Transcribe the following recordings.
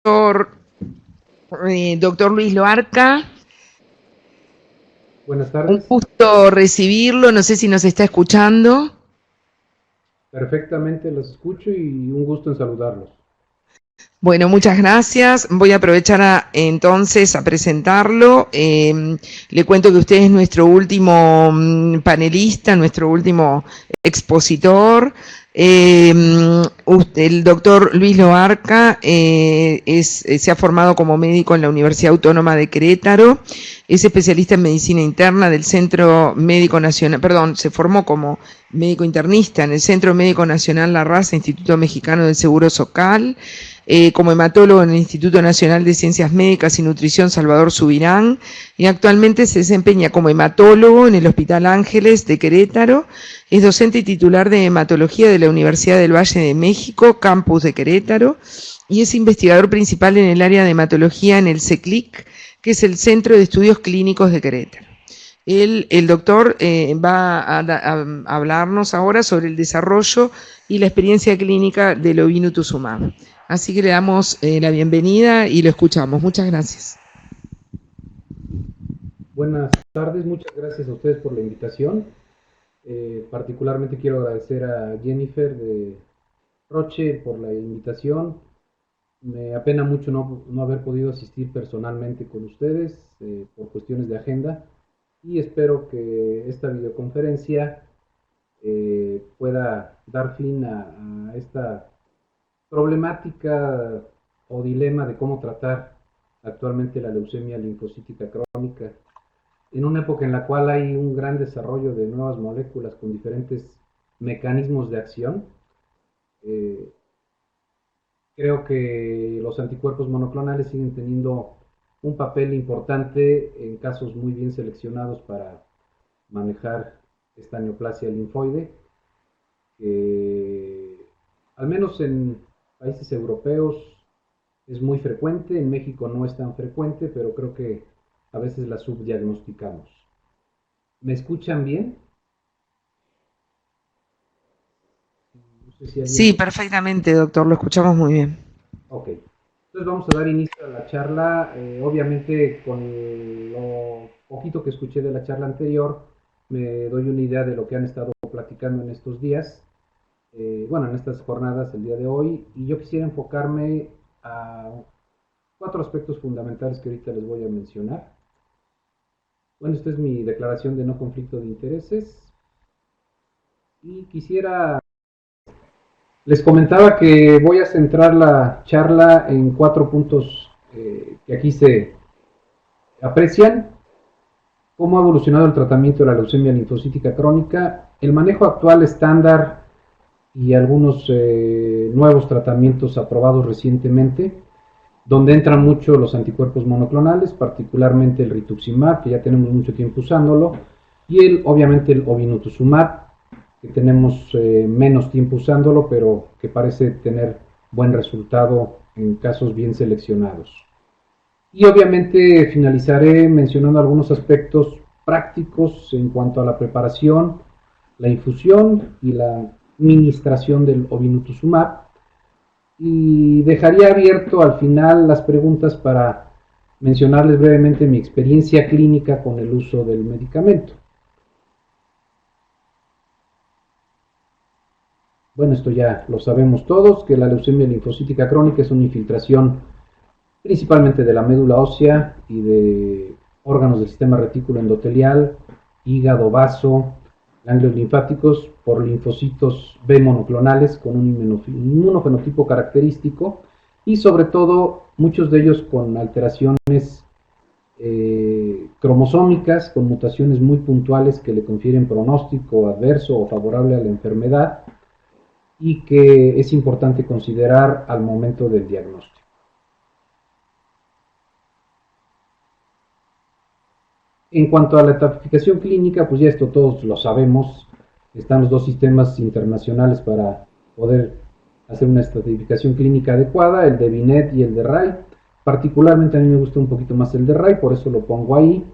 doctor Luis Loarca. Buenas Un tardes. gusto recibirlo, no sé si nos está escuchando. Perfectamente los escucho y un gusto en saludarlos. Bueno, muchas gracias. Voy a aprovechar entonces a presentarlo. Le cuento que usted es nuestro último panelista, nuestro último expositor. El doctor Luis Loarca se ha formado como médico en la Universidad Autónoma de Querétaro. Es especialista en medicina interna del Centro Médico Nacional, perdón, se formó como médico internista en el Centro Médico Nacional La Raza, Instituto Mexicano del Seguro Social. Como hematólogo en el Instituto Nacional de Ciencias Médicas y Nutrición Salvador Subirán, y actualmente se desempeña como hematólogo en el Hospital Ángeles de Querétaro. Es docente y titular de hematología de la Universidad del Valle de México, campus de Querétaro, y es investigador principal en el área de hematología en el CECLIC, que es el Centro de Estudios Clínicos de Querétaro. El doctor va a hablarnos ahora sobre el desarrollo y la experiencia clínica del ovinutuzumab. Así que le damos la bienvenida y lo escuchamos. Muchas gracias. Buenas tardes, muchas gracias a ustedes por la invitación. Particularmente quiero agradecer a Jennifer de Roche por la invitación. Me apena mucho no haber podido asistir personalmente con ustedes por cuestiones de agenda y espero que esta videoconferencia pueda dar fin a esta problemática o dilema de cómo tratar actualmente la leucemia linfocítica crónica, en una época en la cual hay un gran desarrollo de nuevas moléculas con diferentes mecanismos de acción. Eh, Creo que los anticuerpos monoclonales siguen teniendo un papel importante en casos muy bien seleccionados para manejar esta neoplasia linfoide, que al menos en países europeos es muy frecuente, en México no es tan frecuente, pero creo que a veces la subdiagnosticamos. ¿Me escuchan bien? No sé si alguien... Sí, perfectamente, doctor, lo escuchamos muy bien. Ok. Entonces vamos a dar inicio a la charla. Obviamente con lo poquito que escuché de la charla anterior, me doy una idea de lo que han estado platicando en estos días, bueno, en estas jornadas el día de hoy, y yo quisiera enfocarme a cuatro aspectos fundamentales que ahorita les voy a mencionar. Bueno, esta es mi declaración de no conflicto de intereses y quisiera, les comentaba que voy a centrar la charla en cuatro puntos que aquí se aprecian: cómo ha evolucionado el tratamiento de la leucemia linfocítica crónica, el manejo actual estándar y algunos nuevos tratamientos aprobados recientemente, donde entran mucho los anticuerpos monoclonales, particularmente el rituximab, que ya tenemos mucho tiempo usándolo, y obviamente el ovinutuzumab, que tenemos menos tiempo usándolo, pero que parece tener buen resultado en casos bien seleccionados. Y obviamente finalizaré mencionando algunos aspectos prácticos en cuanto a la preparación, la infusión y la administración del ovinutuzumab, y dejaría abierto al final las preguntas para mencionarles brevemente mi experiencia clínica con el uso del medicamento. Bueno, esto ya lo sabemos todos, que la leucemia linfocítica crónica es una infiltración principalmente de la médula ósea y de órganos del sistema retículo endotelial, hígado, vaso, ganglios linfáticos por linfocitos B monoclonales con un inmunofenotipo característico, y sobre todo muchos de ellos con alteraciones cromosómicas, con mutaciones muy puntuales que le confieren pronóstico adverso o favorable a la enfermedad, y que es importante considerar al momento del diagnóstico. En cuanto a la tipificación clínica, pues ya esto todos lo sabemos. Están los dos sistemas internacionales para poder hacer una estratificación clínica adecuada, el de Binet y el de RAI. Particularmente a mí me gusta un poquito más el de RAI, por eso lo pongo ahí.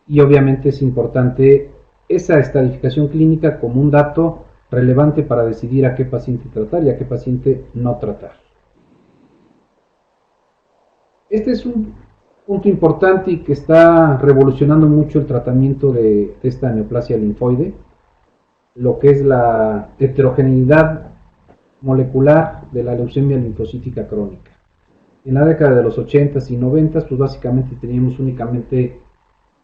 Y obviamente es importante esa estratificación clínica como un dato relevante para decidir a qué paciente tratar y a qué paciente no tratar. Este es un punto importante y que está revolucionando mucho el tratamiento de esta neoplasia linfoide, lo que es la heterogeneidad molecular de la leucemia linfocítica crónica. En la década de los 80s y 90s, pues básicamente teníamos únicamente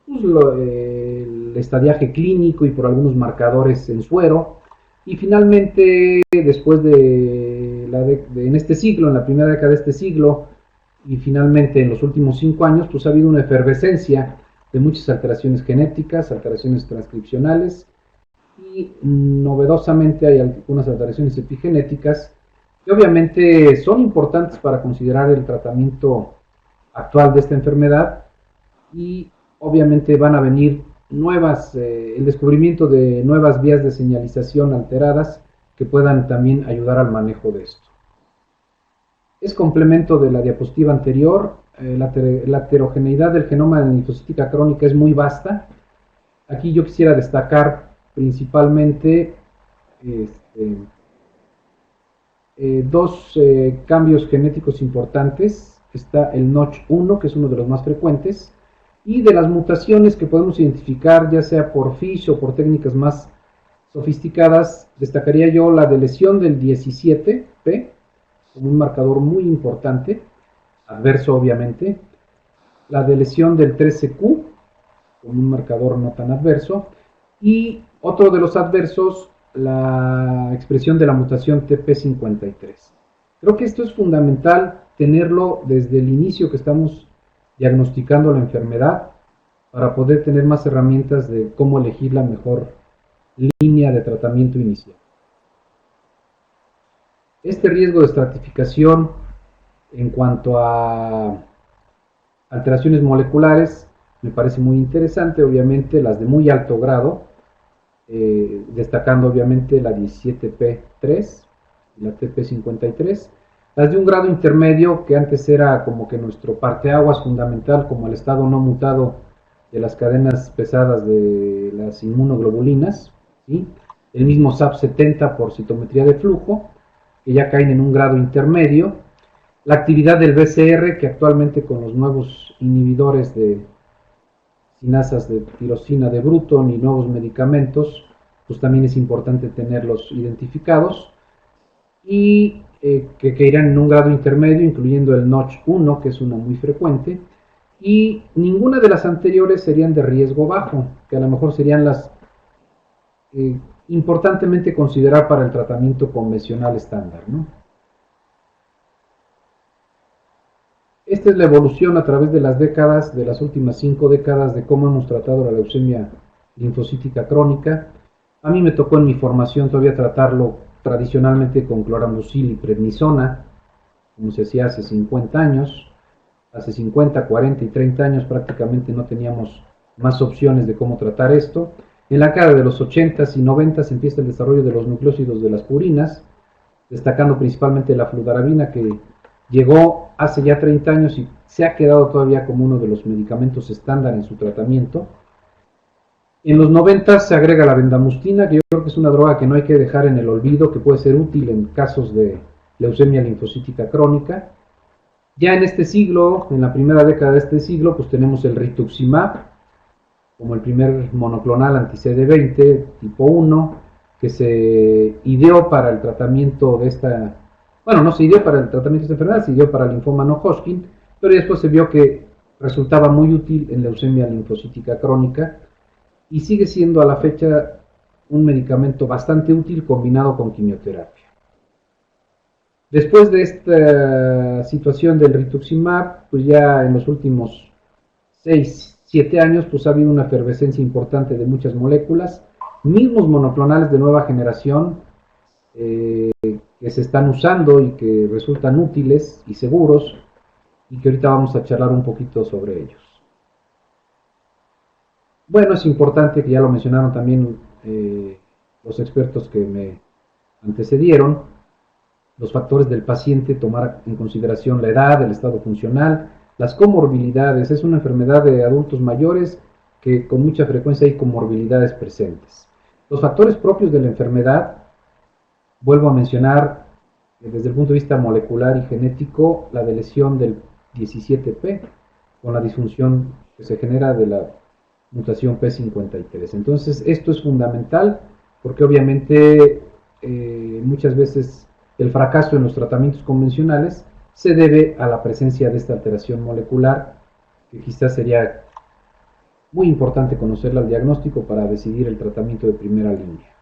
pues, el estadiaje clínico y por algunos marcadores en suero. Y finalmente, después en este siglo, en la primera década de este siglo, y finalmente en los últimos 5 años, pues ha habido una efervescencia de muchas alteraciones genéticas, alteraciones transcripcionales, y novedosamente hay algunas alteraciones epigenéticas que obviamente son importantes para considerar el tratamiento actual de esta enfermedad, y obviamente van a venir el descubrimiento de nuevas vías de señalización alteradas que puedan también ayudar al manejo de esto. Es complemento de la diapositiva anterior. La heterogeneidad del genoma de la linfocítica crónica es muy vasta. Aquí yo quisiera destacar principalmente dos cambios genéticos importantes. Está el Notch1, que es uno de los más frecuentes, y de las mutaciones que podemos identificar, ya sea por FISH o por técnicas más sofisticadas, destacaría yo la de lesión del 17P, como un marcador muy importante, adverso obviamente, la de lesión del 13Q, como un marcador no tan adverso, y otro de los adversos, la expresión de la mutación TP53. Creo que esto es fundamental tenerlo desde el inicio que estamos diagnosticando la enfermedad para poder tener más herramientas de cómo elegir la mejor línea de tratamiento inicial. Este riesgo de estratificación en cuanto a alteraciones moleculares me parece muy interesante, obviamente las de muy alto grado, destacando obviamente la 17P3 y la TP53, las de un grado intermedio que antes era como que nuestro parteaguas fundamental, como el estado no mutado de las cadenas pesadas de las inmunoglobulinas, ¿sí? El mismo SAP70 por citometría de flujo, que ya caen en un grado intermedio, la actividad del BCR, que actualmente con los nuevos inhibidores de sinasas de tirosina de Bruton y nuevos medicamentos, pues también es importante tenerlos identificados, y que irán en un grado intermedio, incluyendo el Notch1, que es uno muy frecuente, y ninguna de las anteriores serían de riesgo bajo, que a lo mejor serían las importantemente considerar para el tratamiento convencional estándar, ¿no? Esta es la evolución a través de las décadas, de las últimas 5 décadas, de cómo hemos tratado la leucemia linfocítica crónica. A mí me tocó en mi formación todavía tratarlo tradicionalmente con clorambucil y prednisona, como se hacía hace 50 años. Hace 50, 40 y 30 años prácticamente no teníamos más opciones de cómo tratar esto. En la década de los 80s y 90s empieza el desarrollo de los nucleósidos de las purinas, destacando principalmente la fludarabina, que llegó hace ya 30 años y se ha quedado todavía como uno de los medicamentos estándar en su tratamiento. En los 90 se agrega la bendamustina, que yo creo que es una droga que no hay que dejar en el olvido, que puede ser útil en casos de leucemia linfocítica crónica. Ya en este siglo, en la primera década de este siglo, pues tenemos el rituximab, como el primer monoclonal anti-CD20 tipo 1, que se ideó para el tratamiento de esta, bueno, no se ideó para el tratamiento de esta enfermedad, se ideó para el linfoma no Hodgkin, pero después se vio que resultaba muy útil en leucemia linfocítica crónica, y sigue siendo a la fecha un medicamento bastante útil combinado con quimioterapia. Después de esta situación del rituximab, pues ya en los últimos 6, 7 años, pues ha habido una efervescencia importante de muchas moléculas, mismos monoclonales de nueva generación, que se están usando y que resultan útiles y seguros, y que ahorita vamos a charlar un poquito sobre ellos. Bueno, es importante, que ya lo mencionaron también los expertos que me antecedieron, los factores del paciente, tomar en consideración la edad, el estado funcional, las comorbilidades. Es una enfermedad de adultos mayores que con mucha frecuencia hay comorbilidades presentes. Los factores propios de la enfermedad, vuelvo a mencionar, desde el punto de vista molecular y genético, la de lesión del 17P, con la disfunción que se genera de la mutación P53. Entonces, esto es fundamental porque obviamente muchas veces el fracaso en los tratamientos convencionales se debe a la presencia de esta alteración molecular, que quizás sería muy importante conocerla al diagnóstico para decidir el tratamiento de primera línea.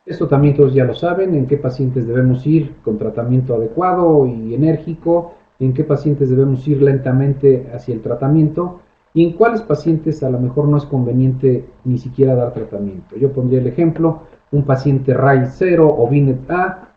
Esto también todos ya lo saben, en qué pacientes debemos ir con tratamiento adecuado y enérgico, en qué pacientes debemos ir lentamente hacia el tratamiento y en cuáles pacientes a lo mejor no es conveniente ni siquiera dar tratamiento. Yo pondría el ejemplo, un paciente RAI 0 o BINET A,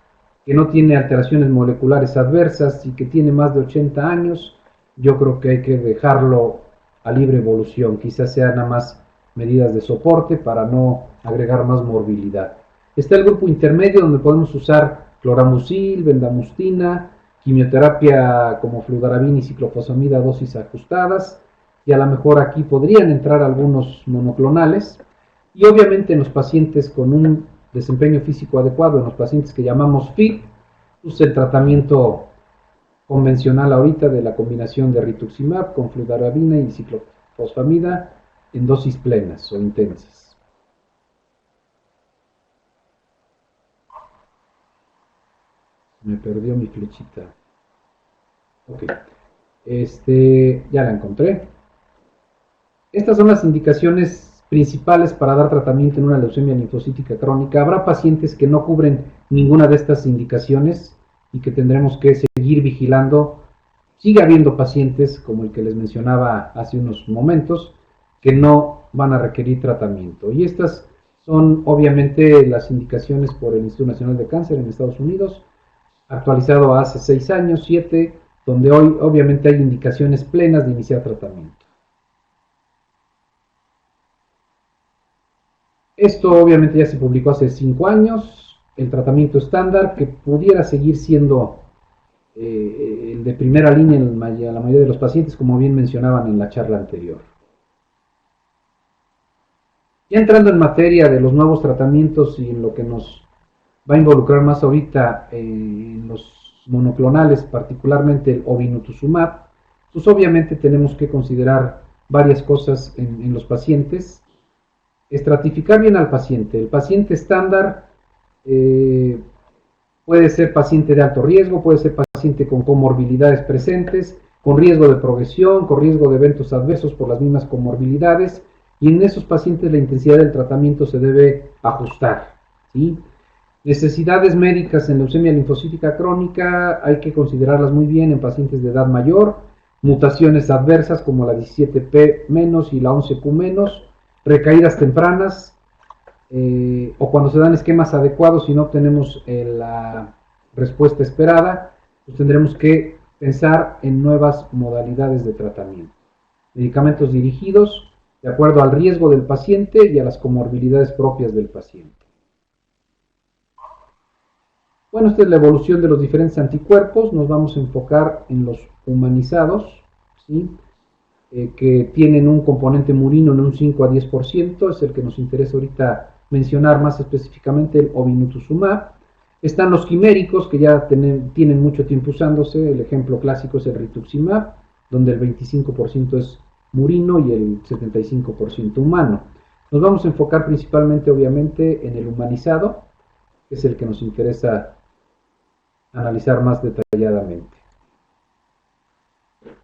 que no tiene alteraciones moleculares adversas y que tiene más de 80 años, yo creo que hay que dejarlo a libre evolución, quizás sean nada más medidas de soporte para no agregar más morbilidad. Está el grupo intermedio donde podemos usar cloramucil, bendamustina, quimioterapia como fludarabina y ciclofosfamida a dosis ajustadas, y a lo mejor aquí podrían entrar algunos monoclonales, y obviamente en los pacientes con un desempeño físico adecuado, en los pacientes que llamamos FIT, pues el tratamiento convencional ahorita de la combinación de rituximab con fludarabina y ciclofosfamida en dosis plenas o intensas. Me perdió mi flechita. Ok. Ya la encontré. Estas son las indicaciones principales para dar tratamiento en una leucemia linfocítica crónica. Habrá pacientes que no cubren ninguna de estas indicaciones y que tendremos que seguir vigilando. Sigue habiendo pacientes, como el que les mencionaba hace unos momentos, que no van a requerir tratamiento. Y estas son obviamente las indicaciones por el Instituto Nacional de Cáncer en Estados Unidos, actualizado hace 6 años, 7, donde hoy obviamente hay indicaciones plenas de iniciar tratamiento. Esto obviamente ya se publicó hace 5 años, el tratamiento estándar que pudiera seguir siendo el de primera línea en la mayoría de los pacientes, como bien mencionaban en la charla anterior. Ya entrando en materia de los nuevos tratamientos y en lo que nos va a involucrar más ahorita en los monoclonales, particularmente el obinutuzumab, pues obviamente tenemos que considerar varias cosas en los pacientes. Estratificar bien al paciente. El paciente estándar puede ser paciente de alto riesgo, puede ser paciente con comorbilidades presentes, con riesgo de progresión, con riesgo de eventos adversos por las mismas comorbilidades, y en esos pacientes la intensidad del tratamiento se debe ajustar, ¿sí? Necesidades médicas en leucemia linfocítica crónica hay que considerarlas muy bien en pacientes de edad mayor, mutaciones adversas como la 17P- y la 11Q-, recaídas tempranas, o cuando se dan esquemas adecuados y no obtenemos la respuesta esperada, pues tendremos que pensar en nuevas modalidades de tratamiento. Medicamentos dirigidos de acuerdo al riesgo del paciente y a las comorbilidades propias del paciente. Bueno, esta es la evolución de los diferentes anticuerpos. Nos vamos a enfocar en los humanizados, ¿sí? Que tienen un componente murino en un 5 a 10%, es el que nos interesa ahorita mencionar más específicamente, el obinutuzumab. Están los quiméricos, que ya tienen mucho tiempo usándose. El ejemplo clásico es el rituximab, donde el 25% es murino y el 75% humano. Nos vamos a enfocar principalmente, obviamente, en el humanizado, que es el que nos interesa analizar más detalladamente.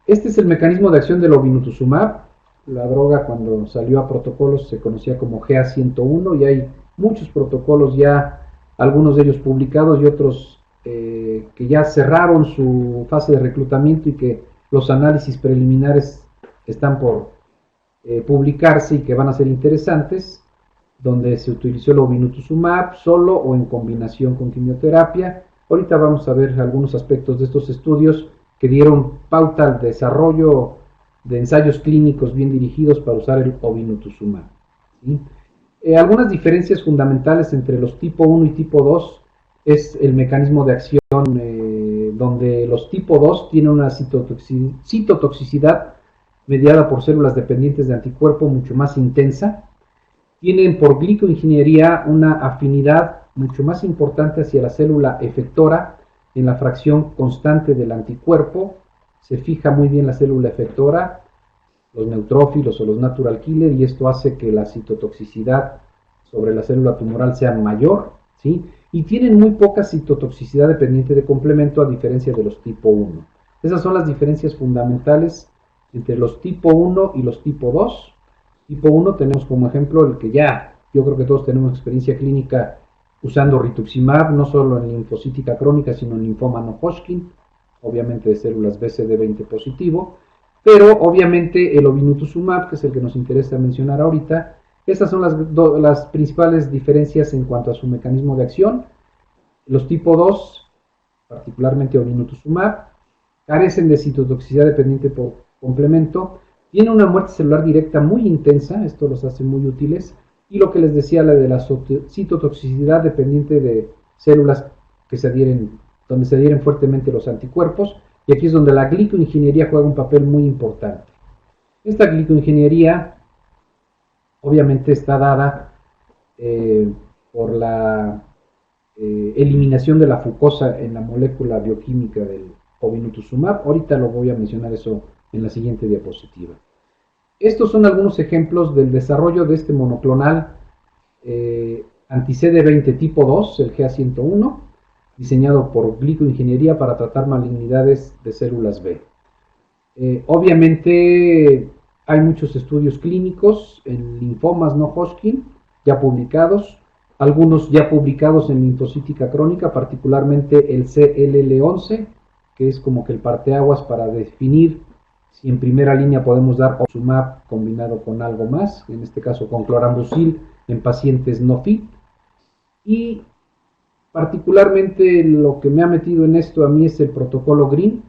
Este es el mecanismo de acción del obinutuzumab. La droga, cuando salió a protocolos, se conocía como GA101 y hay muchos protocolos ya, algunos de ellos publicados y otros que ya cerraron su fase de reclutamiento y que los análisis preliminares están por publicarse y que van a ser interesantes, donde se utilizó el obinutuzumab solo o en combinación con quimioterapia. Ahorita vamos a ver algunos aspectos de estos estudios que dieron pauta al desarrollo de ensayos clínicos bien dirigidos para usar el obinutuzumab, ¿sí? Algunas diferencias fundamentales entre los tipo 1 y tipo 2 es el mecanismo de acción, donde los tipo 2 tienen una citotoxicidad mediada por células dependientes de anticuerpo mucho más intensa, tienen por glicoingeniería una afinidad mucho más importante hacia la célula efectora en la fracción constante del anticuerpo, se fija muy bien la célula efectora, los neutrófilos o los natural killer, y esto hace que la citotoxicidad sobre la célula tumoral sea mayor, ¿sí? Y tienen muy poca citotoxicidad dependiente de complemento, a diferencia de los tipo 1. Esas son las diferencias fundamentales entre los tipo 1 y los tipo 2. Tipo 1 tenemos como ejemplo el que ya, yo creo que todos tenemos experiencia clínica usando rituximab, no solo en linfocítica crónica, sino en linfoma no Hodgkin, obviamente de células BCD20 positivo, pero obviamente el obinutuzumab, que es el que nos interesa mencionar ahorita, esas son las principales diferencias en cuanto a su mecanismo de acción. Los tipo 2, particularmente obinutuzumab, carecen de citotoxicidad dependiente por complemento, tiene una muerte celular directa muy intensa, esto los hace muy útiles, y lo que les decía, la de la citotoxicidad dependiente de células que se adhieren, donde se adhieren fuertemente los anticuerpos, y aquí es donde la glicoingeniería juega un papel muy importante. Esta glicoingeniería obviamente está dada por la eliminación de la fucosa en la molécula bioquímica del obinutuzumab. Ahorita lo voy a mencionar eso en la siguiente diapositiva. Estos son algunos ejemplos del desarrollo de este monoclonal anti-CD20 tipo 2, el GA101, diseñado por glicoingeniería para tratar malignidades de células B. Obviamente hay muchos estudios clínicos en linfomas no Hodgkin ya publicados, algunos ya publicados en linfocítica crónica, particularmente el CLL11, que es como que el parteaguas para definir si en primera línea podemos dar obinutuzumab combinado con algo más, en este caso con clorambucil en pacientes no fit. Y particularmente lo que me ha metido en esto a mí es el protocolo GREEN.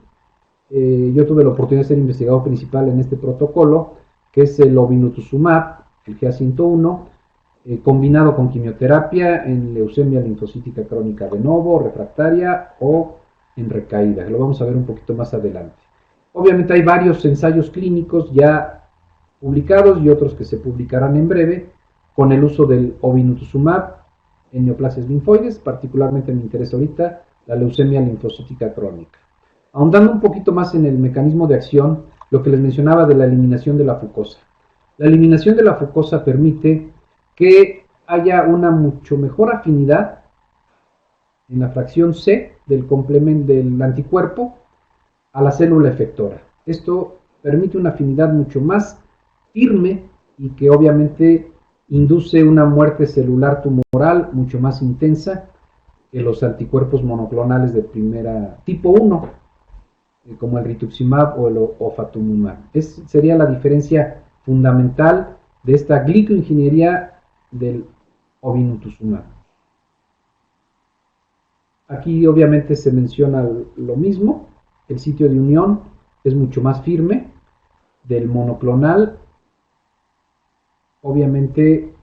Yo tuve la oportunidad de ser investigador principal en este protocolo, que es el obinutuzumab, el GA101, combinado con quimioterapia en leucemia linfocítica crónica de novo, refractaria o en recaída. Lo vamos a ver un poquito más adelante. Obviamente hay varios ensayos clínicos ya publicados y otros que se publicarán en breve con el uso del obinutuzumab en neoplasias linfoides, particularmente me interesa ahorita la leucemia linfocítica crónica. Ahondando un poquito más en el mecanismo de acción, lo que les mencionaba de la eliminación de la fucosa. La eliminación de la fucosa permite que haya una mucho mejor afinidad en la fracción C del complemento del anticuerpo a la célula efectora. Esto permite una afinidad mucho más firme y que obviamente induce una muerte celular tumoral mucho más intensa que los anticuerpos monoclonales de primera tipo 1, como el rituximab o el ofatumumab. Sería la diferencia fundamental de esta glicoingeniería del obinutuzumab. Aquí obviamente se menciona lo mismo, el sitio de unión es mucho más firme del monoclonal, obviamente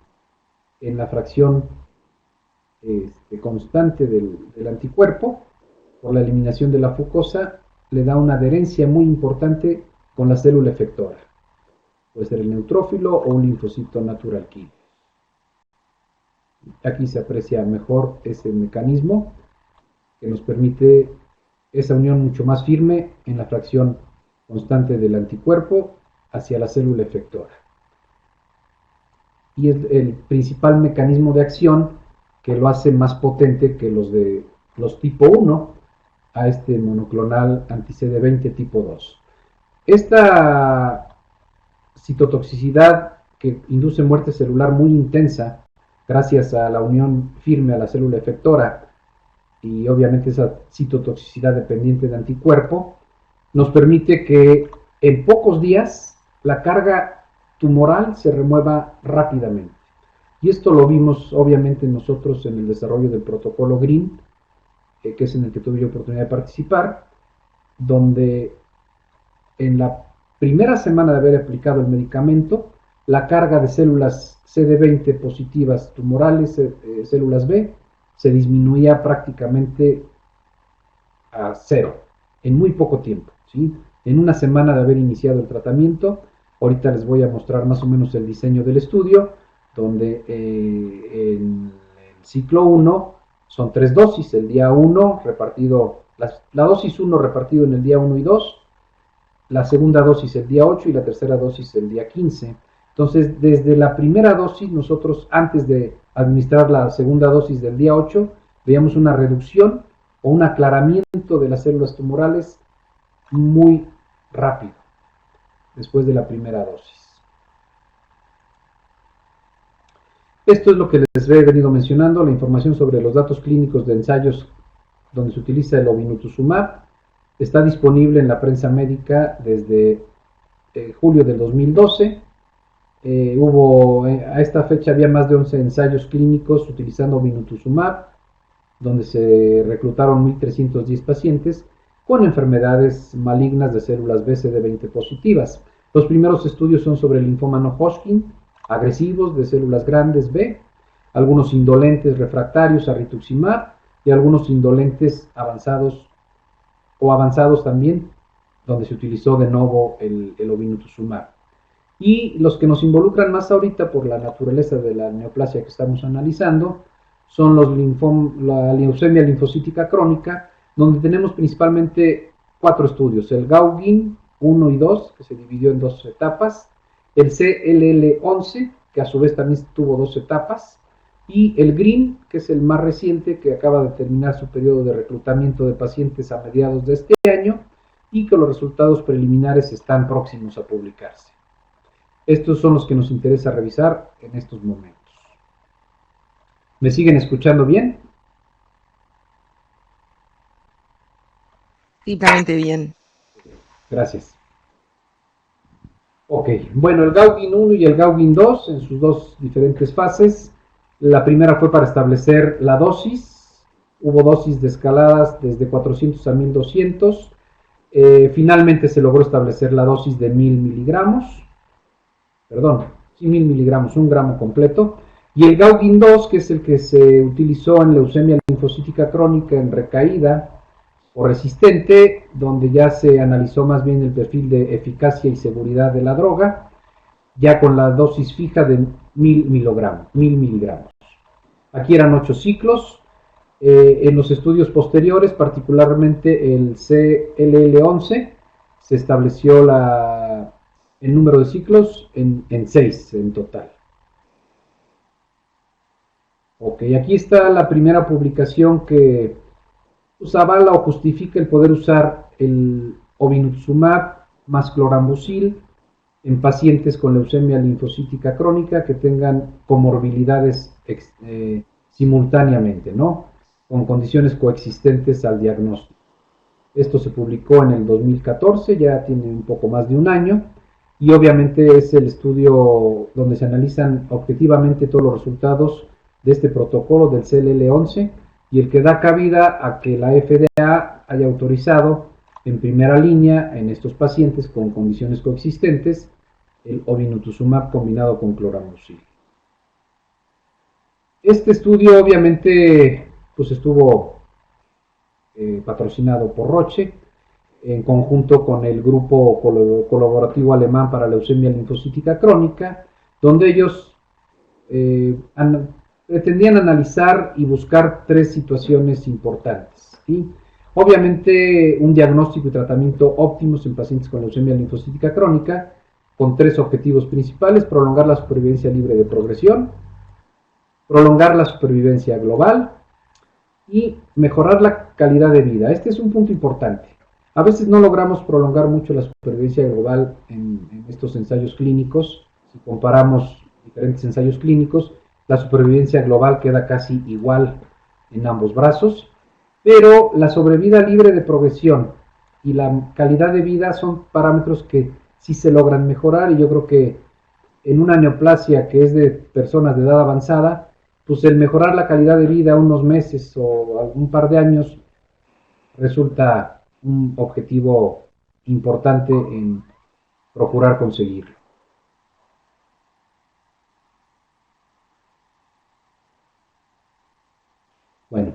en la fracción constante del anticuerpo, por la eliminación de la fucosa, le da una adherencia muy importante con la célula efectora. Puede ser el neutrófilo o un linfocito natural killer. Aquí se aprecia mejor ese mecanismo que nos permite esa unión mucho más firme en la fracción constante del anticuerpo hacia la célula efectora. Y es el principal mecanismo de acción que lo hace más potente que los de los tipo 1 a este monoclonal anti-CD20 tipo 2. Esta citotoxicidad que induce muerte celular muy intensa gracias a la unión firme a la célula efectora y obviamente esa citotoxicidad dependiente de anticuerpo, nos permite que en pocos días la carga tumoral se remueva rápidamente. Y esto lo vimos obviamente nosotros en el desarrollo del protocolo GREEN, que es en el que tuve yo oportunidad de participar, donde en la primera semana de haber aplicado el medicamento, la carga de células CD20 positivas tumorales, células B, se disminuía prácticamente a cero en muy poco tiempo, ¿sí? En una semana de haber iniciado el tratamiento. Ahorita les voy a mostrar más o menos el diseño del estudio, donde en el ciclo 1 son 3 dosis, el día 1 repartido, la dosis 1 repartido en el día 1 y 2, la segunda dosis el día 8 y la tercera dosis el día 15. Entonces, desde la primera dosis, nosotros antes de administrar la segunda dosis del día 8, veíamos una reducción o un aclaramiento de las células tumorales muy rápido, después de la primera dosis. Esto es lo que les he venido mencionando, la información sobre los datos clínicos de ensayos donde se utiliza el obinutuzumab. Está disponible en la prensa médica desde julio del 2012. A esta fecha había más de 11 ensayos clínicos utilizando obinutuzumab, donde se reclutaron 1.310 pacientes con enfermedades malignas de células BCD20 positivas. Los primeros estudios son sobre linfoma no Hodgkin, agresivos de células grandes B, algunos indolentes refractarios a rituximab y algunos indolentes avanzados también, donde se utilizó de nuevo el obinutuzumab. Y los que nos involucran más ahorita por la naturaleza de la neoplasia que estamos analizando son la leucemia linfocítica crónica, donde tenemos principalmente 4 estudios: el Gauguin 1 y 2, que se dividió en 2 etapas, el CLL11, que a su vez también tuvo 2 etapas, y el GREEN, que es el más reciente, que acaba de terminar su periodo de reclutamiento de pacientes a mediados de este año, y que los resultados preliminares están próximos a publicarse. Estos son los que nos interesa revisar en estos momentos. ¿Me siguen escuchando bien? Tipamente bien. Gracias. Ok, bueno, el Gauguin 1 y el Gauguin 2 en sus 2 diferentes fases. La primera fue para establecer la dosis. Hubo dosis de escaladas desde 400 a 1200. Finalmente se logró establecer la dosis de 1000 miligramos. Perdón, sí, 1000 miligramos, 1 gramo completo. Y el Gauguin 2, que es el que se utilizó en leucemia linfocítica crónica en recaída o resistente, donde ya se analizó más bien el perfil de eficacia y seguridad de la droga, ya con la dosis fija de 1000 miligramos. Aquí eran 8 ciclos. En los estudios posteriores, particularmente el CLL11, se estableció el número de ciclos en 6 en total. Ok, aquí está la primera publicación que avala o justifica el poder usar el obinutuzumab más clorambucil en pacientes con leucemia linfocítica crónica que tengan comorbilidades simultáneamente, ¿no? Con condiciones coexistentes al diagnóstico. Esto se publicó en el 2014, ya tiene un poco más de un año, y obviamente es el estudio donde se analizan objetivamente todos los resultados de este protocolo del CLL11 y el que da cabida a que la FDA haya autorizado en primera línea en estos pacientes con condiciones coexistentes el obinutuzumab combinado con clorambucil. Este estudio obviamente pues estuvo patrocinado por Roche en conjunto con el grupo colaborativo alemán para leucemia linfocítica crónica, donde ellos pretendían analizar y buscar 3 situaciones importantes, ¿sí? Obviamente un diagnóstico y tratamiento óptimos en pacientes con leucemia linfocítica crónica, con 3 objetivos principales: prolongar la supervivencia libre de progresión, prolongar la supervivencia global y mejorar la calidad de vida. Este es un punto importante. A veces no logramos prolongar mucho la supervivencia global en estos ensayos clínicos. Si comparamos diferentes ensayos clínicos, la supervivencia global queda casi igual en ambos brazos, pero la sobrevida libre de progresión y la calidad de vida son parámetros que sí se logran mejorar, y yo creo que en una neoplasia que es de personas de edad avanzada, pues el mejorar la calidad de vida unos meses o un par de años resulta un objetivo importante en procurar conseguirlo. Bueno,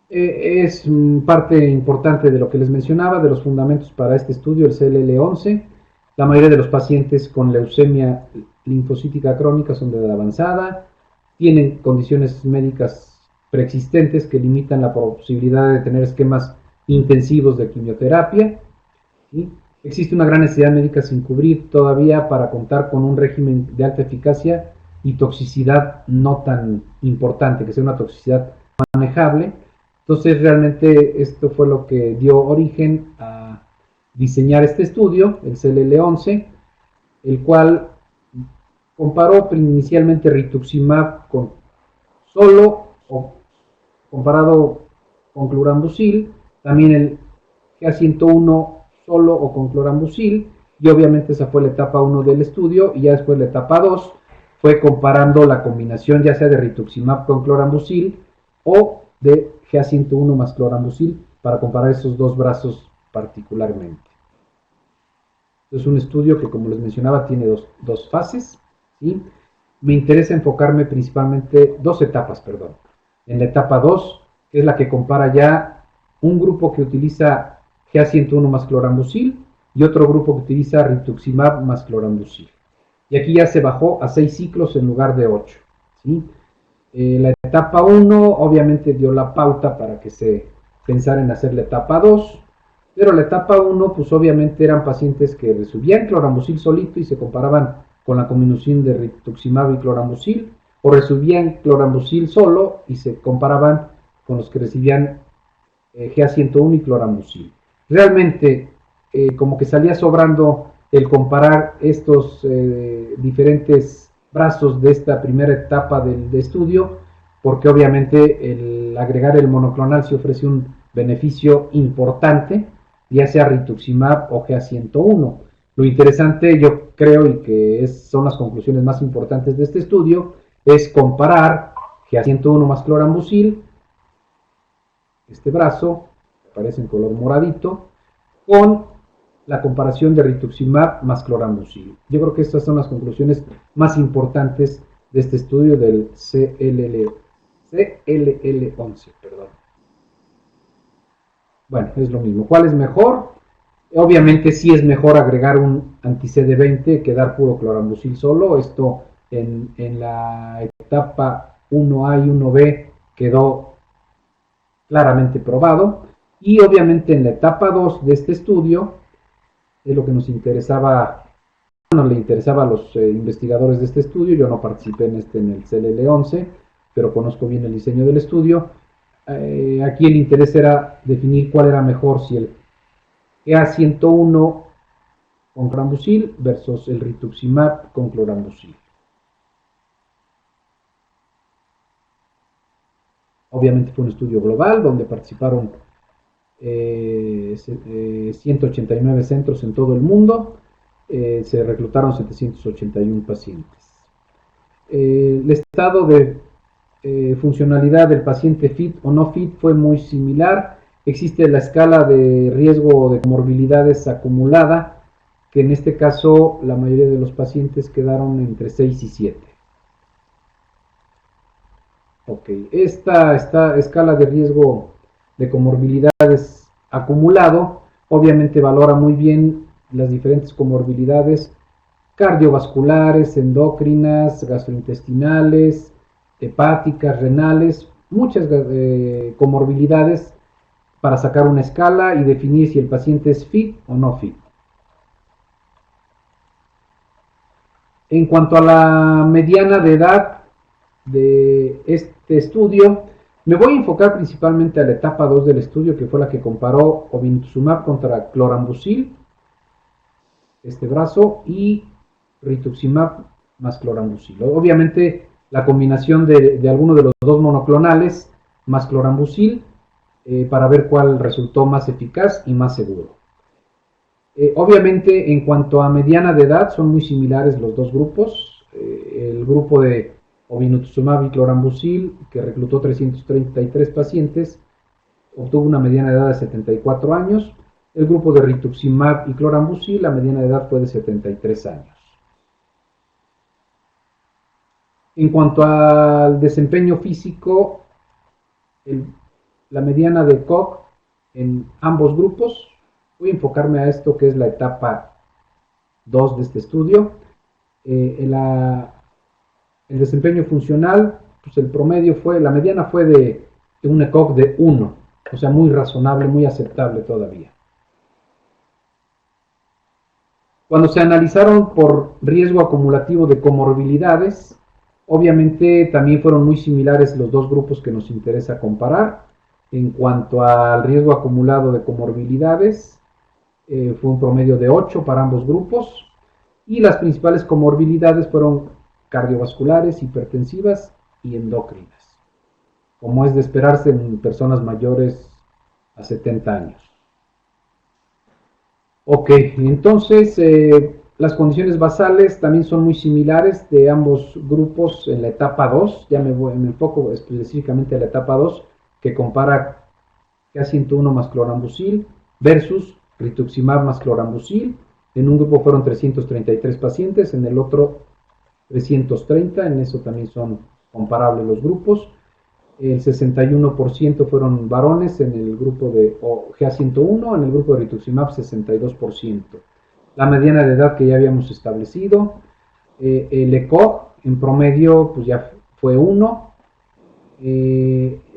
es parte importante de lo que les mencionaba, de los fundamentos para este estudio, el CLL11. La mayoría de los pacientes con leucemia linfocítica crónica son de edad avanzada, tienen condiciones médicas preexistentes que limitan la posibilidad de tener esquemas intensivos de quimioterapia, ¿sí? existe una gran necesidad médica sin cubrir todavía para contar con un régimen de alta eficacia y toxicidad no tan importante, que sea una toxicidad manejable. Entonces realmente esto fue lo que dio origen a diseñar este estudio, el CLL11, el cual comparó inicialmente rituximab con solo o comparado con clorambucil, también el GA101 solo o con clorambucil, y obviamente esa fue la etapa 1 del estudio, y ya después la etapa 2 fue comparando la combinación ya sea de rituximab con clorambucil o de GA101 más clorambucil para comparar esos dos brazos particularmente. Es un estudio que, como les mencionaba, tiene dos fases, ¿sí? Me interesa enfocarme principalmente, dos etapas, perdón. En la etapa 2, que es la que compara ya un grupo que utiliza GA101 más clorambucil y otro grupo que utiliza rituximab más clorambucil. Y aquí ya se bajó a 6 ciclos en lugar de 8, ¿sí? La etapa 1 obviamente dio la pauta para que se pensara en hacer la etapa 2, pero la etapa 1 pues obviamente eran pacientes que recibían clorambucil solito y se comparaban con la combinación de rituximab y clorambucil, o recibían clorambucil solo y se comparaban con los que recibían GA101 y clorambucil. Realmente como que salía sobrando el comparar estos diferentes brazos de esta primera etapa del estudio, porque obviamente el agregar el monoclonal sí ofrece un beneficio importante, ya sea rituximab o GA101. Lo interesante, yo creo, y que son las conclusiones más importantes de este estudio, es comparar GA101 más clorambucil, este brazo, que aparece en color moradito, con la comparación de rituximab más clorambucil. Yo creo que estas son las conclusiones más importantes de este estudio del CLL11. Bueno, es lo mismo. ¿Cuál es mejor? Obviamente sí es mejor agregar un anti-CD20 que dar puro clorambucil solo. Esto en la etapa 1A y 1B quedó claramente probado. Y obviamente en la etapa 2 de este estudio, es lo que nos interesaba, le interesaba a los investigadores de este estudio. Yo no participé en el CLL11, pero conozco bien el diseño del estudio. Aquí el interés era definir cuál era mejor, si el GA101 con clorambucil versus el rituximab con clorambucil. Obviamente fue un estudio global donde participaron 189 centros en todo el mundo. Se reclutaron 781 pacientes. El estado de funcionalidad del paciente fit o no fit fue muy similar. Existe la escala de riesgo de comorbilidades acumulada, que en este caso la mayoría de los pacientes quedaron entre 6 y 7. Ok, esta escala de riesgo de comorbilidades acumulado obviamente valora muy bien las diferentes comorbilidades cardiovasculares, endocrinas, gastrointestinales, hepáticas, renales, muchas comorbilidades para sacar una escala y definir si el paciente es fit o no fit. En cuanto a la mediana de edad de este estudio, me voy a enfocar principalmente a la etapa 2 del estudio, que fue la que comparó obinutuzumab contra clorambucil, este brazo, y rituximab más clorambucil. Obviamente la combinación de alguno de los dos monoclonales más clorambucil para ver cuál resultó más eficaz y más seguro. Obviamente en cuanto a mediana de edad son muy similares los dos grupos. El grupo de obinutuzumab y clorambucil, que reclutó 333 pacientes, obtuvo una mediana de edad de 74 años. El grupo de rituximab y clorambucil, la mediana de edad fue de 73 años. En cuanto al desempeño físico, la mediana de Koch en ambos grupos, voy a enfocarme a esto que es la etapa 2 de este estudio. El desempeño funcional, pues el promedio fue, la mediana fue de un ECOG de 1, o sea, muy razonable, muy aceptable todavía. Cuando se analizaron por riesgo acumulativo de comorbilidades, obviamente también fueron muy similares los dos grupos que nos interesa comparar. En cuanto al riesgo acumulado de comorbilidades, fue un promedio de 8 para ambos grupos, y las principales comorbilidades fueron cardiovasculares, hipertensivas y endócrinas, como es de esperarse en personas mayores a 70 años. Ok, entonces las condiciones basales también son muy similares de ambos grupos en la etapa 2, ya me enfoco específicamente a la etapa 2, que compara K101 más clorambucil versus rituximab más clorambucil. En un grupo fueron 333 pacientes, en el otro 330, en eso también son comparables los grupos. El 61% fueron varones en el grupo de GA101, en el grupo de rituximab 62%. La mediana de edad que ya habíamos establecido, el ECOG en promedio pues ya fue 1.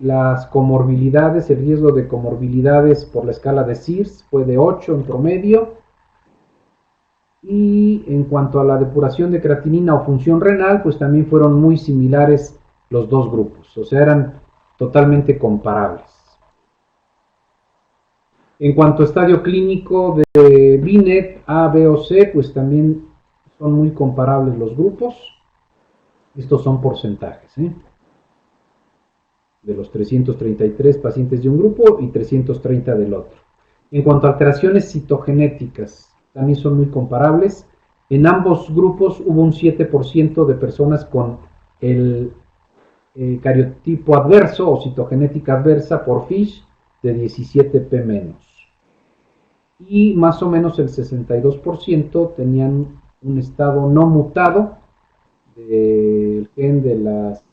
Las comorbilidades, el riesgo de comorbilidades por la escala de Sears fue de 8 en promedio. Y en cuanto a la depuración de creatinina o función renal, pues también fueron muy similares los dos grupos, o sea, eran totalmente comparables. En cuanto a estadio clínico de Binet, A, B o C, pues también son muy comparables los grupos. Estos son porcentajes, de los 333 pacientes de un grupo y 330 del otro. En cuanto a alteraciones citogenéticas, también son muy comparables. En ambos grupos hubo un 7% de personas con el cariotipo adverso o citogenética adversa por FISH de 17P menos. Y más o menos el 62% tenían un estado no mutado del gen de las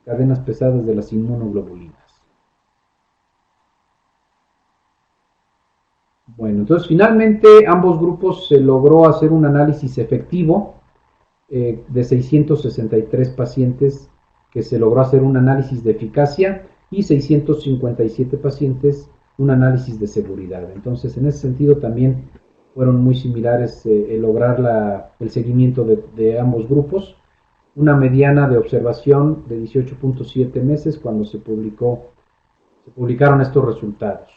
cadenas pesadas de las inmunoglobulinas. Bueno, entonces finalmente ambos grupos se logró hacer un análisis efectivo de 663 pacientes, que se logró hacer un análisis de eficacia, y 657 pacientes un análisis de seguridad. Entonces, en ese sentido también fueron muy similares el lograr el seguimiento de ambos grupos. Una mediana de observación de 18.7 meses cuando se publicaron estos resultados.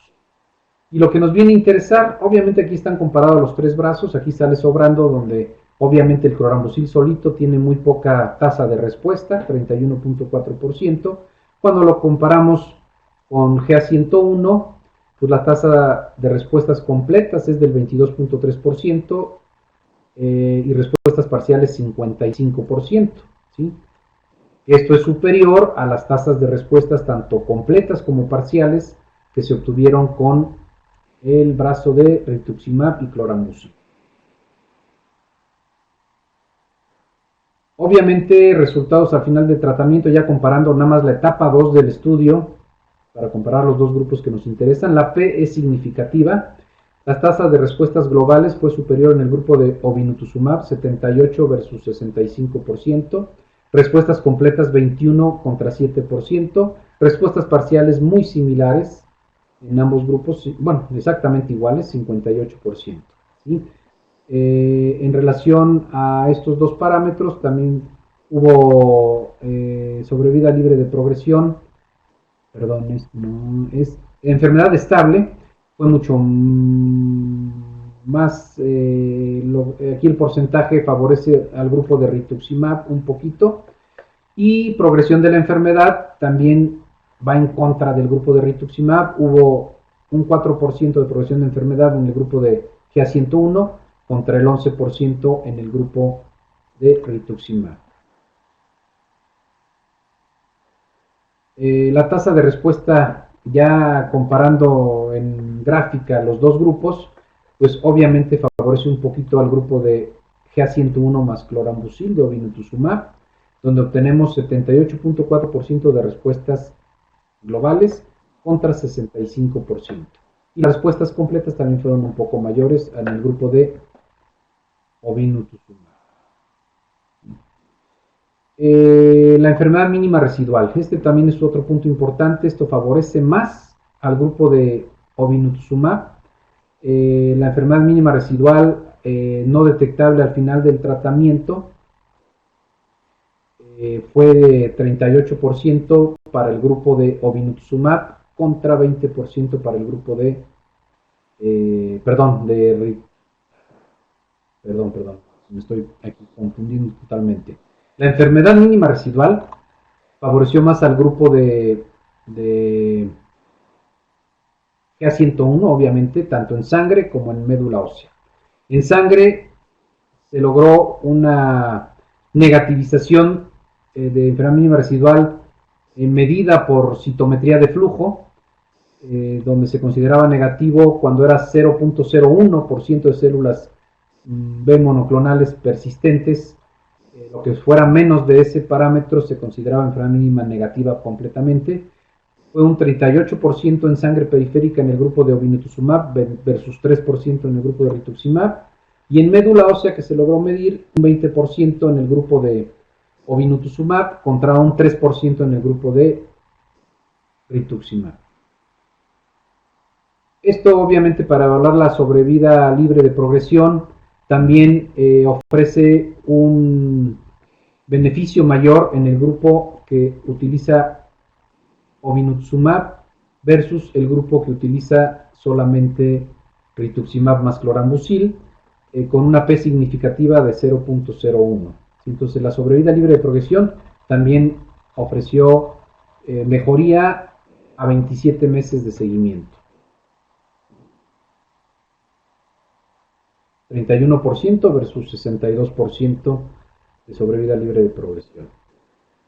Y lo que nos viene a interesar, obviamente aquí están comparados los tres brazos, aquí sale sobrando donde obviamente el clorambucil solito tiene muy poca tasa de respuesta, 31.4%. Cuando lo comparamos con GA101, pues la tasa de respuestas completas es del 22.3% y respuestas parciales 55%, ¿sí? Esto es superior a las tasas de respuestas tanto completas como parciales que se obtuvieron con el brazo de rituximab y clorambucil. Obviamente, resultados al final del tratamiento, ya comparando nada más la etapa 2 del estudio, para comparar los dos grupos que nos interesan, la P es significativa. Las tasas de respuestas globales fue superior en el grupo de obinutuzumab, 78 versus 65%. Respuestas completas, 21 contra 7%. Respuestas parciales muy similares en ambos grupos, bueno, exactamente iguales, 58%. ¿Sí? En relación a estos dos parámetros, también hubo sobrevida libre de progresión, perdón, es enfermedad estable, fue mucho más, aquí el porcentaje favorece al grupo de rituximab un poquito, y progresión de la enfermedad también va en contra del grupo de rituximab. Hubo un 4% de progresión de enfermedad en el grupo de GA101 contra el 11% en el grupo de rituximab. La tasa de respuesta, ya comparando en gráfica los dos grupos, pues obviamente favorece un poquito al grupo de GA101 más clorambucil de obinutuzumab, donde obtenemos 78.4% de respuestas globales contra 65%. Y las respuestas completas también fueron un poco mayores en el grupo de obinutuzumab. La enfermedad mínima residual, este también es otro punto importante. Esto favorece más al grupo de obinutuzumab La enfermedad mínima residual no detectable al final del tratamiento fue de 38% para el grupo de obinutuzumab contra 20% para el grupo de, perdón, me estoy aquí confundiendo totalmente. La enfermedad mínima residual favoreció más al grupo de GA101, obviamente, tanto en sangre como en médula ósea. En sangre se logró una negativización de enfermedad mínima residual medida por citometría de flujo, donde se consideraba negativo cuando era 0.01% de células B monoclonales persistentes. Lo que fuera menos de ese parámetro se consideraba enfermedad mínima negativa completamente. Fue un 38% en sangre periférica en el grupo de obinutuzumab versus 3% en el grupo de rituximab. Y en médula ósea, que se logró medir, un 20% en el grupo de obinutuzumab contra un 3% en el grupo de rituximab. Esto obviamente para evaluar la sobrevida libre de progresión también ofrece un beneficio mayor en el grupo que utiliza obinutuzumab versus el grupo que utiliza solamente rituximab más clorambucil, con una P significativa de 0.01. Entonces la sobrevida libre de progresión también ofreció mejoría a 27 meses de seguimiento. 31% versus 62% de sobrevida libre de progresión.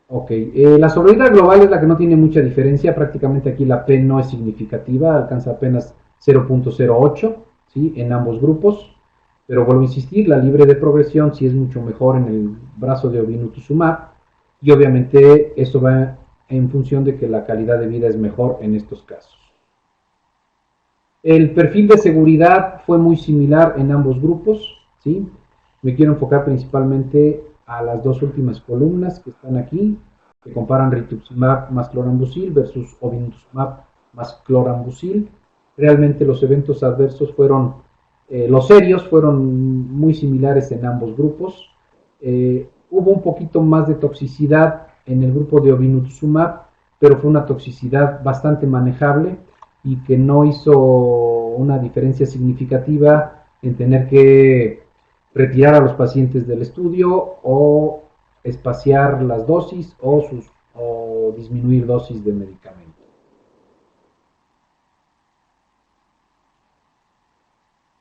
Ok, la sobrevida global es la que no tiene mucha diferencia, prácticamente aquí la P no es significativa, alcanza apenas 0.08, ¿sí? En ambos grupos, pero vuelvo a insistir, la libre de progresión sí es mucho mejor en el brazo de obinutuzumab, y obviamente eso va en función de que la calidad de vida es mejor en estos casos. El perfil de seguridad fue muy similar en ambos grupos, ¿sí? Me quiero enfocar principalmente a las dos últimas columnas que están aquí, que comparan rituximab más clorambucil versus obinutuzumab más clorambucil. Realmente los eventos adversos fueron, los serios fueron muy similares en ambos grupos. Hubo un poquito más de toxicidad en el grupo de obinutuzumab, pero fue una toxicidad bastante manejable y que no hizo una diferencia significativa en tener que retirar a los pacientes del estudio o espaciar las dosis o disminuir dosis de medicamento.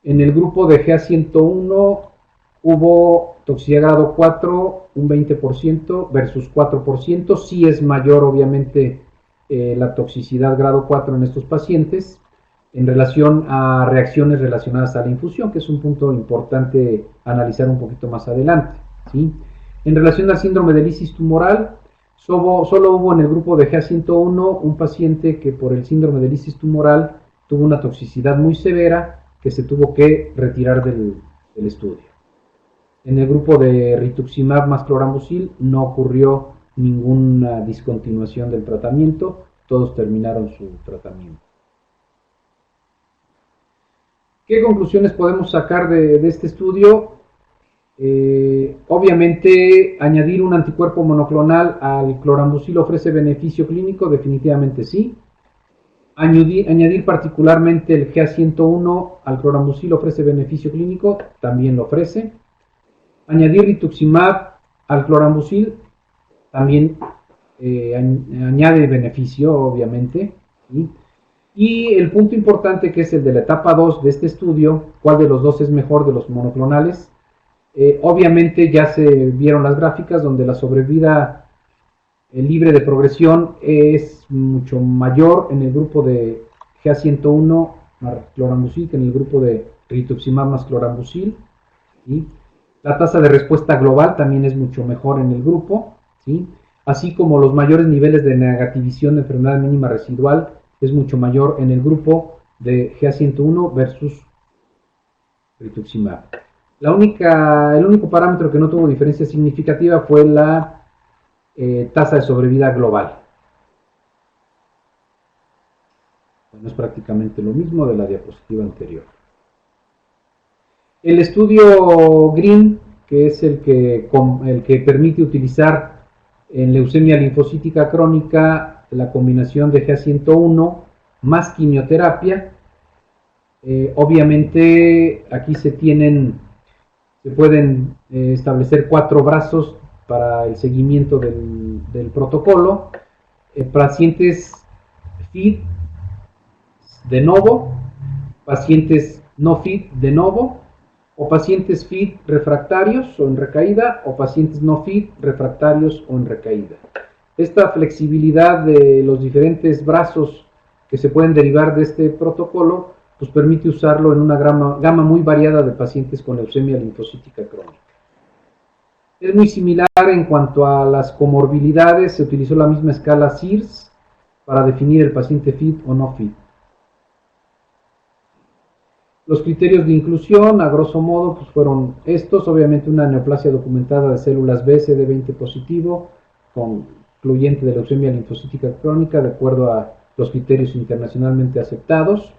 En el grupo de GA101 hubo toxicidad grado 4, un 20% versus 4%. Sí es mayor, obviamente, la toxicidad grado 4 en estos pacientes en relación a reacciones relacionadas a la infusión, que es un punto importante analizar un poquito más adelante, ¿sí? En relación al síndrome de lisis tumoral, solo hubo en el grupo de GA101 un paciente que por el síndrome de lisis tumoral tuvo una toxicidad muy severa que se tuvo que retirar del estudio. En el grupo de rituximab más clorambucil no ocurrió ninguna discontinuación del tratamiento, todos terminaron su tratamiento. ¿Qué conclusiones podemos sacar de este estudio? Obviamente, añadir un anticuerpo monoclonal al clorambucil ofrece beneficio clínico, definitivamente sí. Añadir particularmente el GA101 al clorambucil ofrece beneficio clínico, también lo ofrece. Añadir rituximab al clorambucil también añade beneficio, obviamente, ¿sí? Y el punto importante, que es el de la etapa 2 de este estudio, cuál de los dos es mejor de los monoclonales. Obviamente ya se vieron las gráficas donde la sobrevida libre de progresión es mucho mayor en el grupo de GA101 más clorambucil que en el grupo de rituximab más clorambucil, ¿sí? La tasa de respuesta global también es mucho mejor en el grupo, ¿sí? Así como los mayores niveles de negativización de enfermedad mínima residual es mucho mayor en el grupo de GA101 versus rituximab. El único parámetro que no tuvo diferencia significativa fue la tasa de sobrevida global. Bueno, es prácticamente lo mismo de la diapositiva anterior. El estudio GREEN, que es el que permite utilizar en leucemia linfocítica crónica la combinación de GA101 más quimioterapia. Obviamente aquí se pueden establecer 4 brazos para el seguimiento del protocolo. Pacientes FIT de novo, pacientes no FIT de novo, o pacientes FIT refractarios o en recaída, o pacientes no FIT refractarios o en recaída. Esta flexibilidad de los diferentes brazos que se pueden derivar de este protocolo, pues permite usarlo en una gama muy variada de pacientes con leucemia linfocítica crónica. Es muy similar en cuanto a las comorbilidades, se utilizó la misma escala SIRS para definir el paciente FIT o no FIT. Los criterios de inclusión, a grosso modo, pues fueron estos: obviamente una neoplasia documentada de células B, CD20 positivo, concluyente de leucemia linfocítica crónica, de acuerdo a los criterios internacionalmente aceptados.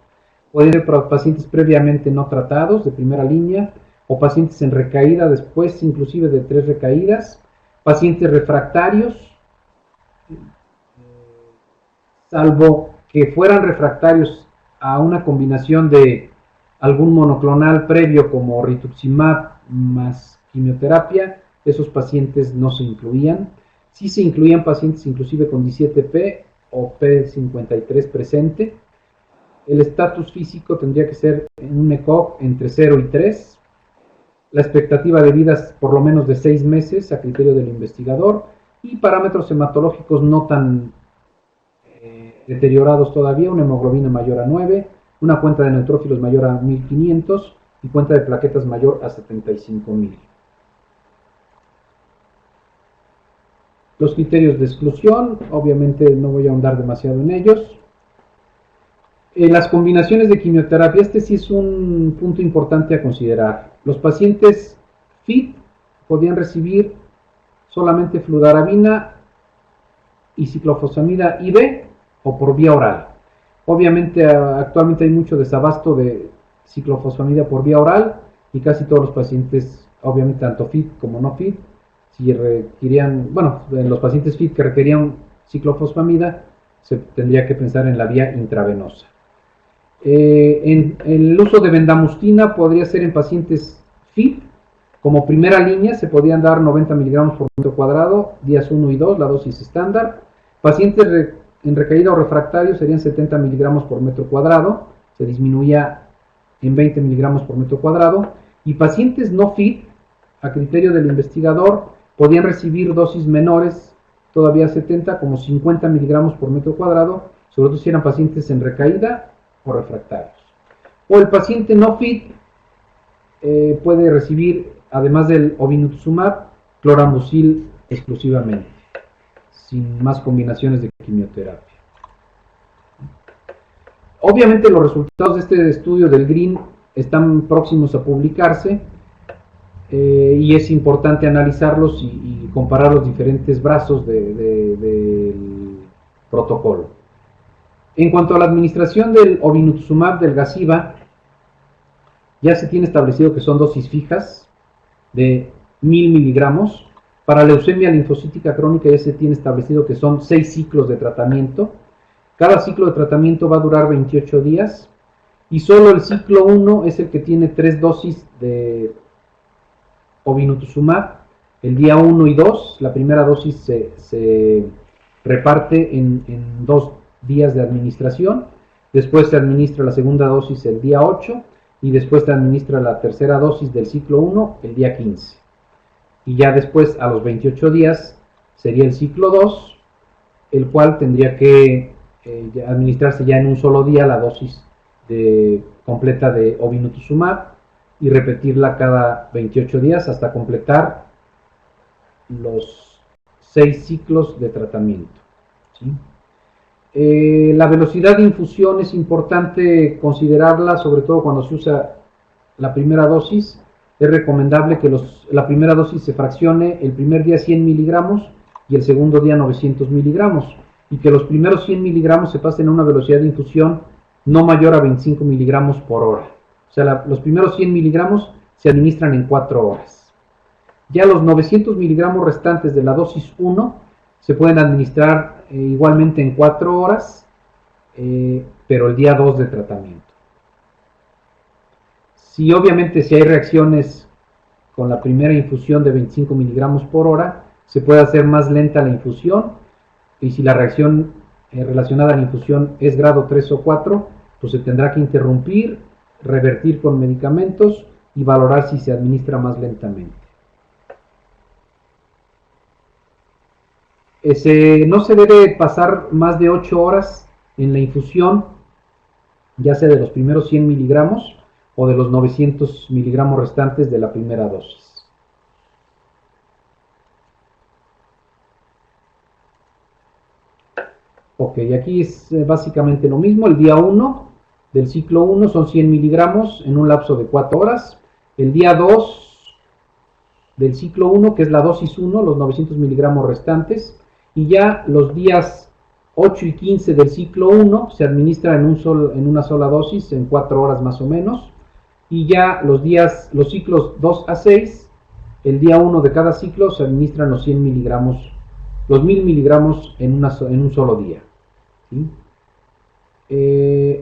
Pueden ser para pacientes previamente no tratados, de primera línea, o pacientes en recaída después inclusive de 3 recaídas, pacientes refractarios, salvo que fueran refractarios a una combinación de algún monoclonal previo como rituximab más quimioterapia, esos pacientes no se incluían. Sí se incluían pacientes inclusive con 17P o P53 presente. El estatus físico tendría que ser en un ECOG entre 0 y 3. La expectativa de vida es por lo menos de 6 meses a criterio del investigador, y parámetros hematológicos no tan deteriorados todavía: una hemoglobina mayor a 9, una cuenta de neutrófilos mayor a 1500 y cuenta de plaquetas mayor a 75.000. Los criterios de exclusión, obviamente no voy a ahondar demasiado en ellos. Las combinaciones de quimioterapia, este sí es un punto importante a considerar. Los pacientes FIT podían recibir solamente fludarabina y ciclofosfamida IV o por vía oral. Obviamente actualmente hay mucho desabasto de ciclofosfamida por vía oral, y casi todos los pacientes, obviamente tanto FIT como no FIT, si requerían, en los pacientes FIT que requerían ciclofosfamida, se tendría que pensar en la vía intravenosa. En el uso de bendamustina podría ser en pacientes FIT. Como primera línea se podían dar 90 miligramos por metro cuadrado, días 1 y 2, la dosis estándar. Pacientes en recaída o refractario serían 70 miligramos por metro cuadrado, se disminuía en 20 miligramos por metro cuadrado. Y pacientes no FIT, a criterio del investigador, podían recibir dosis menores, todavía 70, como 50 miligramos por metro cuadrado, sobre todo si eran pacientes en recaída o refractarios. O el paciente no FIT puede recibir, además del obinutuzumab, clorambucil exclusivamente, sin más combinaciones de quimioterapia. Obviamente los resultados de este estudio del GREEN están próximos a publicarse, y es importante analizarlos y comparar los diferentes brazos del protocolo. En cuanto a la administración del obinutuzumab del Gazyva, ya se tiene establecido que son dosis fijas de 1000 miligramos. Para leucemia linfocítica crónica ya se tiene establecido que son 6 ciclos de tratamiento. Cada ciclo de tratamiento va a durar 28 días, y solo el ciclo 1 es el que tiene 3 dosis de obinutuzumab. El día 1 y 2, la primera dosis se reparte en 2 días de administración. Después se administra la segunda dosis el día 8, y después se administra la tercera dosis del ciclo 1 el día 15. Y ya después, a los 28 días, sería el ciclo 2, el cual tendría que administrarse ya en un solo día la dosis completa de obinutuzumab, y repetirla cada 28 días hasta completar los 6 ciclos de tratamiento, ¿sí? La velocidad de infusión es importante considerarla, sobre todo cuando se usa la primera dosis. Es recomendable que la primera dosis se fraccione el primer día 100 miligramos y el segundo día 900 miligramos, y que los primeros 100 miligramos se pasen a una velocidad de infusión no mayor a 25 miligramos por hora. O sea, los primeros 100 miligramos se administran en 4 horas. Ya los 900 miligramos restantes de la dosis 1 se pueden administrar igualmente en 4 horas, pero el día 2 de tratamiento. Si obviamente si hay reacciones con la primera infusión de 25 miligramos por hora, se puede hacer más lenta la infusión, y si la reacción relacionada a la infusión es grado 3 o 4, pues se tendrá que interrumpir, revertir con medicamentos y valorar si se administra más lentamente. No se debe pasar más de 8 horas en la infusión, ya sea de los primeros 100 miligramos o de los 900 miligramos restantes de la primera dosis. Ok, aquí es básicamente lo mismo. El día 1 del ciclo 1 son 100 miligramos en un lapso de 4 horas. El día 2 del ciclo 1, que es la dosis 1, los 900 miligramos restantes. Y ya los días 8 y 15 del ciclo 1 se administra en una sola dosis, en 4 horas más o menos. Y ya los ciclos 2 a 6, el día 1 de cada ciclo se administran los 100 miligramos, los 1000 miligramos en un solo día. ¿Sí?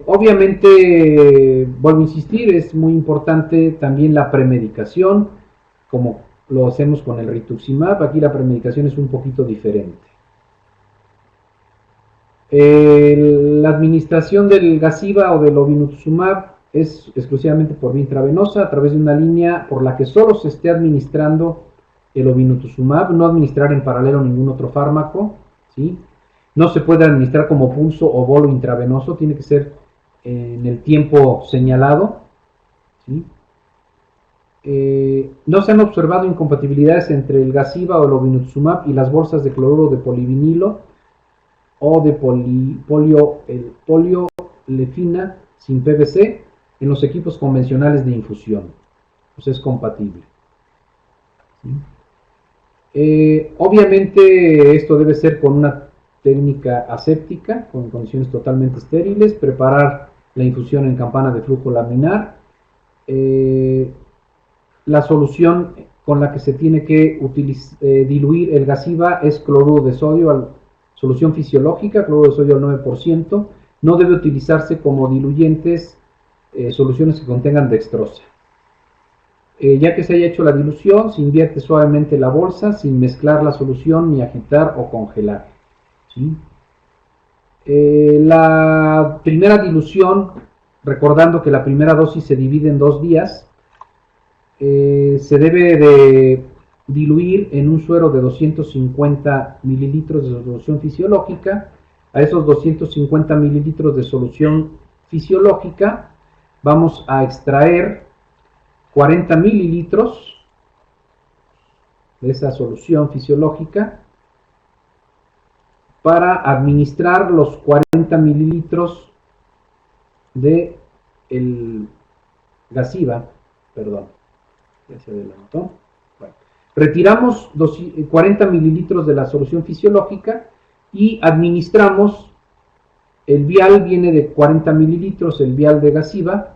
Obviamente, vuelvo a insistir, es muy importante también la premedicación, como lo hacemos con el rituximab. Aquí la premedicación es un poquito diferente. La administración del Gazyva o del obinutuzumab es exclusivamente por vía intravenosa, a través de una línea por la que solo se esté administrando el obinutuzumab, no administrar en paralelo ningún otro fármaco, ¿sí? No se puede administrar como pulso o bolo intravenoso, tiene que ser en el tiempo señalado, ¿sí? No se han observado incompatibilidades entre el Gazyva o el obinutuzumab y las bolsas de cloruro de polivinilo o de poliolefina sin PVC en los equipos convencionales de infusión. Pues es compatible. ¿Sí? Obviamente esto debe ser con una técnica aséptica, con condiciones totalmente estériles, preparar la infusión en campana de flujo laminar. La solución con la que se tiene que diluir el Gazyva es cloruro de sodio, solución fisiológica, cloruro de sodio al 9%. No debe utilizarse como diluyentes soluciones que contengan dextrosa. Ya que se haya hecho la dilución, se invierte suavemente la bolsa sin mezclar la solución ni agitar o congelar. ¿Sí? La primera dilución, recordando que la primera dosis se divide en 2 días, se debe de diluir en un suero de 250 mililitros de solución fisiológica. A esos 250 mililitros de solución fisiológica vamos a extraer 40 mililitros de esa solución fisiológica para administrar los 40 mililitros de el Gazyva, perdón, ya se adelantó. Bueno, retiramos 40 mililitros de la solución fisiológica y administramos, el vial viene de 40 mililitros, el vial de Gazyva,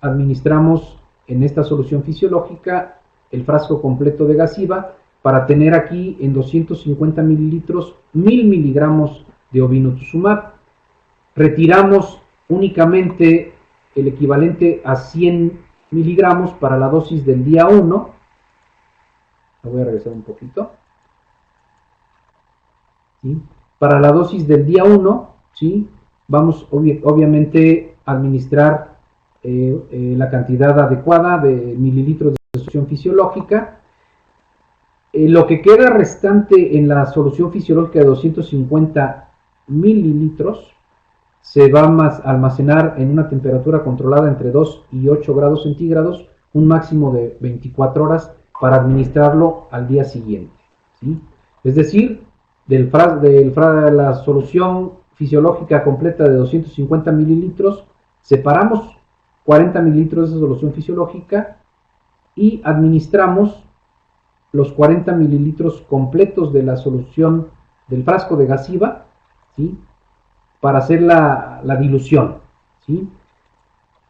administramos en esta solución fisiológica el frasco completo de Gazyva para tener aquí en 250 mililitros 1000 miligramos de obinutuzumab. Retiramos únicamente el equivalente a 100 miligramos para la dosis del día 1. Me voy a regresar un poquito. ¿Sí? Para la dosis del día 1, ¿sí? Vamos obviamente a administrar la cantidad adecuada de mililitros de solución fisiológica. Lo que queda restante en la solución fisiológica de 250 mililitros se va a almacenar en una temperatura controlada entre 2 y 8 grados centígrados, un máximo de 24 horas para administrarlo al día siguiente. ¿Sí? Es decir, la solución fisiológica completa de 250 mililitros, separamos 40 mililitros de esa solución fisiológica y administramos los 40 mililitros completos de la solución del frasco de Gazyva, ¿sí? Para hacer la dilución, ¿sí?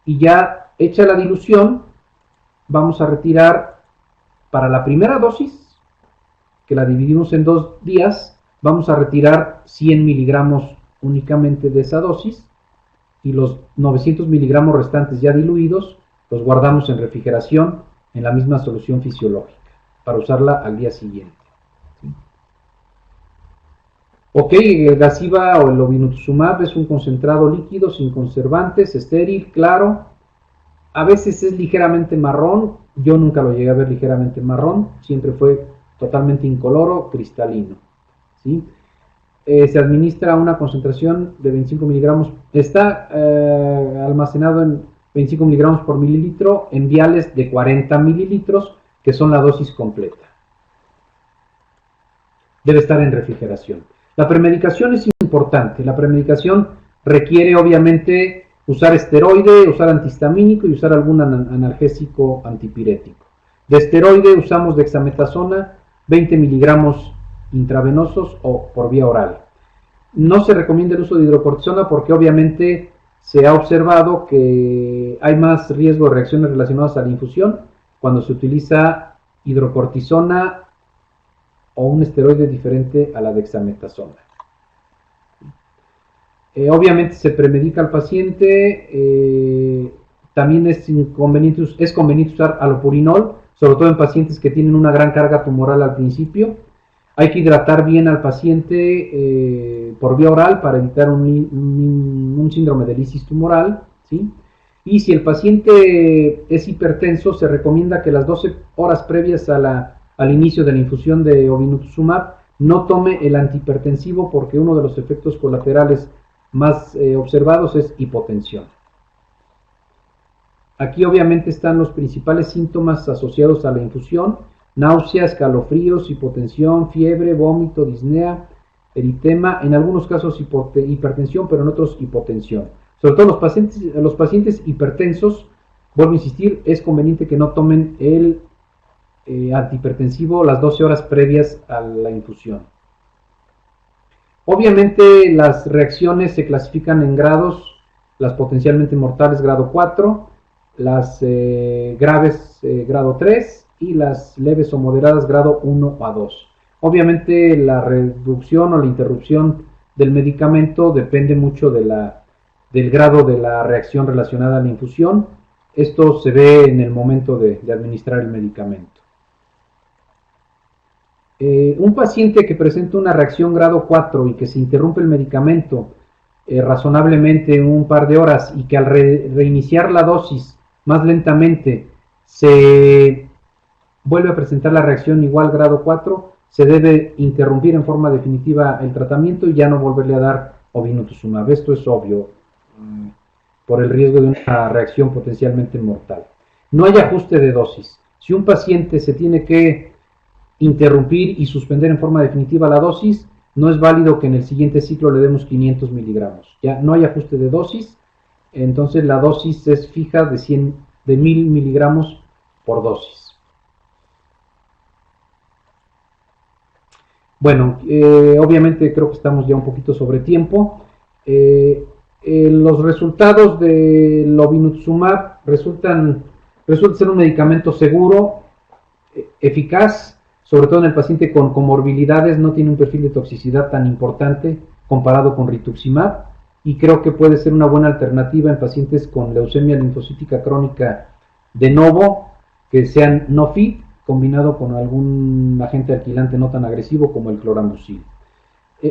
Y ya hecha la dilución, vamos a retirar para la primera dosis, que la dividimos en 2 días, vamos a retirar 100 miligramos únicamente de esa dosis y los 900 miligramos restantes ya diluidos los guardamos en refrigeración en la misma solución fisiológica para usarla al día siguiente. ¿Sí? Ok, el Gazyva o el obinutuzumab es un concentrado líquido sin conservantes, estéril, claro. A veces es ligeramente marrón, yo nunca lo llegué a ver ligeramente marrón, siempre fue totalmente incoloro, cristalino. ¿Sí? Se administra una concentración de 25 miligramos, está almacenado en 25 miligramos por mililitro en viales de 40 mililitros, que son la dosis completa. Debe estar en refrigeración. La premedicación es importante, la premedicación requiere obviamente usar esteroide, usar antihistamínico y usar algún analgésico antipirético. De esteroide usamos dexametasona, 20 miligramos intravenosos o por vía oral. No se recomienda el uso de hidrocortisona porque obviamente se ha observado que hay más riesgo de reacciones relacionadas a la infusión cuando se utiliza hidrocortisona o un esteroide diferente a la dexametasona. Obviamente se premedica al paciente, también es conveniente usar alopurinol, sobre todo en pacientes que tienen una gran carga tumoral al principio. Hay que hidratar bien al paciente por vía oral para evitar un síndrome de lisis tumoral, ¿sí? Y si el paciente es hipertenso, se recomienda que las 12 horas previas al inicio de la infusión de obinutuzumab no tome el antihipertensivo porque uno de los efectos colaterales más observados es hipotensión. Aquí obviamente están los principales síntomas asociados a la infusión: náuseas, escalofríos, hipotensión, fiebre, vómito, disnea, eritema, en algunos casos hipertensión, pero en otros hipotensión. Sobre todo los pacientes hipertensos, vuelvo a insistir, es conveniente que no tomen el antihipertensivo las 12 horas previas a la infusión. Obviamente las reacciones se clasifican en grados: las potencialmente mortales grado 4, las graves grado 3 y las leves o moderadas grado 1 a 2. Obviamente la reducción o la interrupción del medicamento depende mucho del grado de la reacción relacionada a la infusión. Esto se ve en el momento de administrar el medicamento. Un paciente que presenta una reacción grado 4 y que se interrumpe el medicamento razonablemente un par de horas y que al reiniciar la dosis más lentamente se vuelve a presentar la reacción igual grado 4, se debe interrumpir en forma definitiva el tratamiento y ya no volverle a dar obinutuzumab. Esto es obvio por el riesgo de una reacción potencialmente mortal. No hay ajuste de dosis. Si un paciente se tiene que interrumpir y suspender en forma definitiva la dosis, no es válido que en el siguiente ciclo le demos 500 miligramos. Ya no hay ajuste de dosis, entonces la dosis es fija de 1000 miligramos por dosis. Bueno, obviamente creo que estamos ya un poquito sobre tiempo. Los resultados del obinutuzumab resulta ser un medicamento seguro, eficaz, sobre todo en el paciente con comorbilidades. No tiene un perfil de toxicidad tan importante comparado con rituximab y creo que puede ser una buena alternativa en pacientes con leucemia linfocítica crónica de novo, que sean no fit, combinado con algún agente alquilante no tan agresivo como el clorambucil.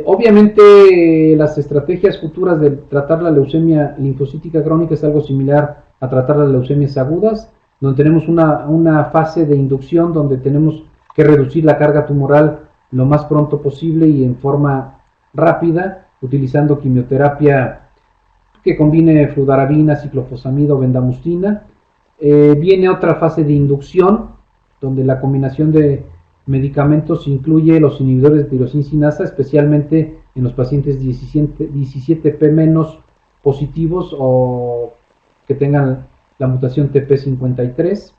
Obviamente las estrategias futuras de tratar la leucemia linfocítica crónica es algo similar a tratar las leucemias agudas, donde tenemos una fase de inducción donde tenemos que reducir la carga tumoral lo más pronto posible y en forma rápida, utilizando quimioterapia que combine fludarabina, ciclofosfamida o bendamustina. Viene otra fase de inducción, donde la combinación de medicamentos incluye los inhibidores de tirosincinasa, especialmente en los pacientes 17P- positivos o que tengan la mutación TP53,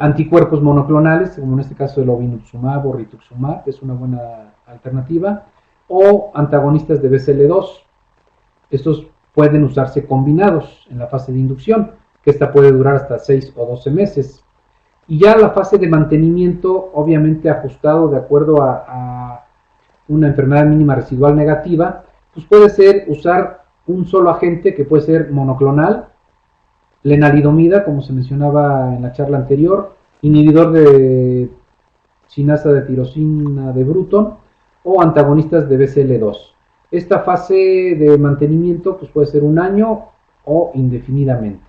anticuerpos monoclonales, como en este caso el obinutuzumab o rituximab, es una buena alternativa, o antagonistas de BCL2. Estos pueden usarse combinados en la fase de inducción. que esta puede durar hasta 6 o 12 meses. Y ya la fase de mantenimiento, obviamente ajustado de acuerdo a una enfermedad mínima residual negativa, pues puede ser usar un solo agente que puede ser monoclonal, lenalidomida, como se mencionaba en la charla anterior, inhibidor de sinasa de tirosina de Bruton o antagonistas de BCL2. Esta fase de mantenimiento pues puede ser un año o indefinidamente.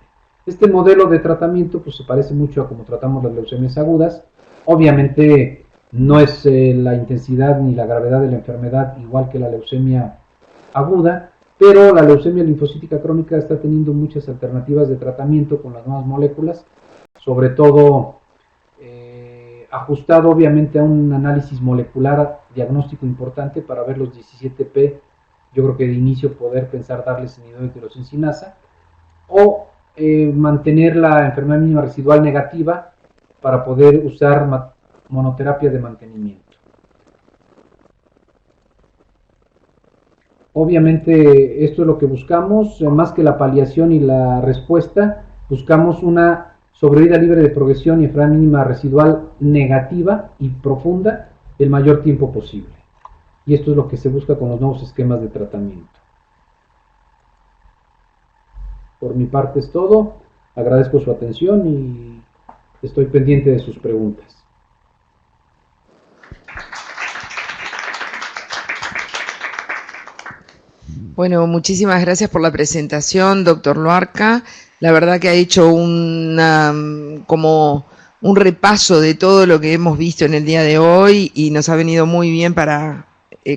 Este modelo de tratamiento pues se parece mucho a como tratamos las leucemias agudas. Obviamente no es la intensidad ni la gravedad de la enfermedad igual que la leucemia aguda, pero la leucemia linfocítica crónica está teniendo muchas alternativas de tratamiento con las nuevas moléculas, sobre todo ajustado obviamente a un análisis molecular diagnóstico importante para ver los 17P, yo creo que de inicio poder pensar darles inhibidor de tirosinasa, o mantener la enfermedad mínima residual negativa para poder usar monoterapia de mantenimiento. Obviamente esto es lo que buscamos, más que la paliación y la respuesta, buscamos una sobrevida libre de progresión y enfermedad mínima residual negativa y profunda el mayor tiempo posible. Y esto es lo que se busca con los nuevos esquemas de tratamiento. Por mi parte es todo, agradezco su atención y estoy pendiente de sus preguntas. Bueno, muchísimas gracias por la presentación, doctor Luarca. La verdad que ha hecho como un repaso de todo lo que hemos visto en el día de hoy y nos ha venido muy bien para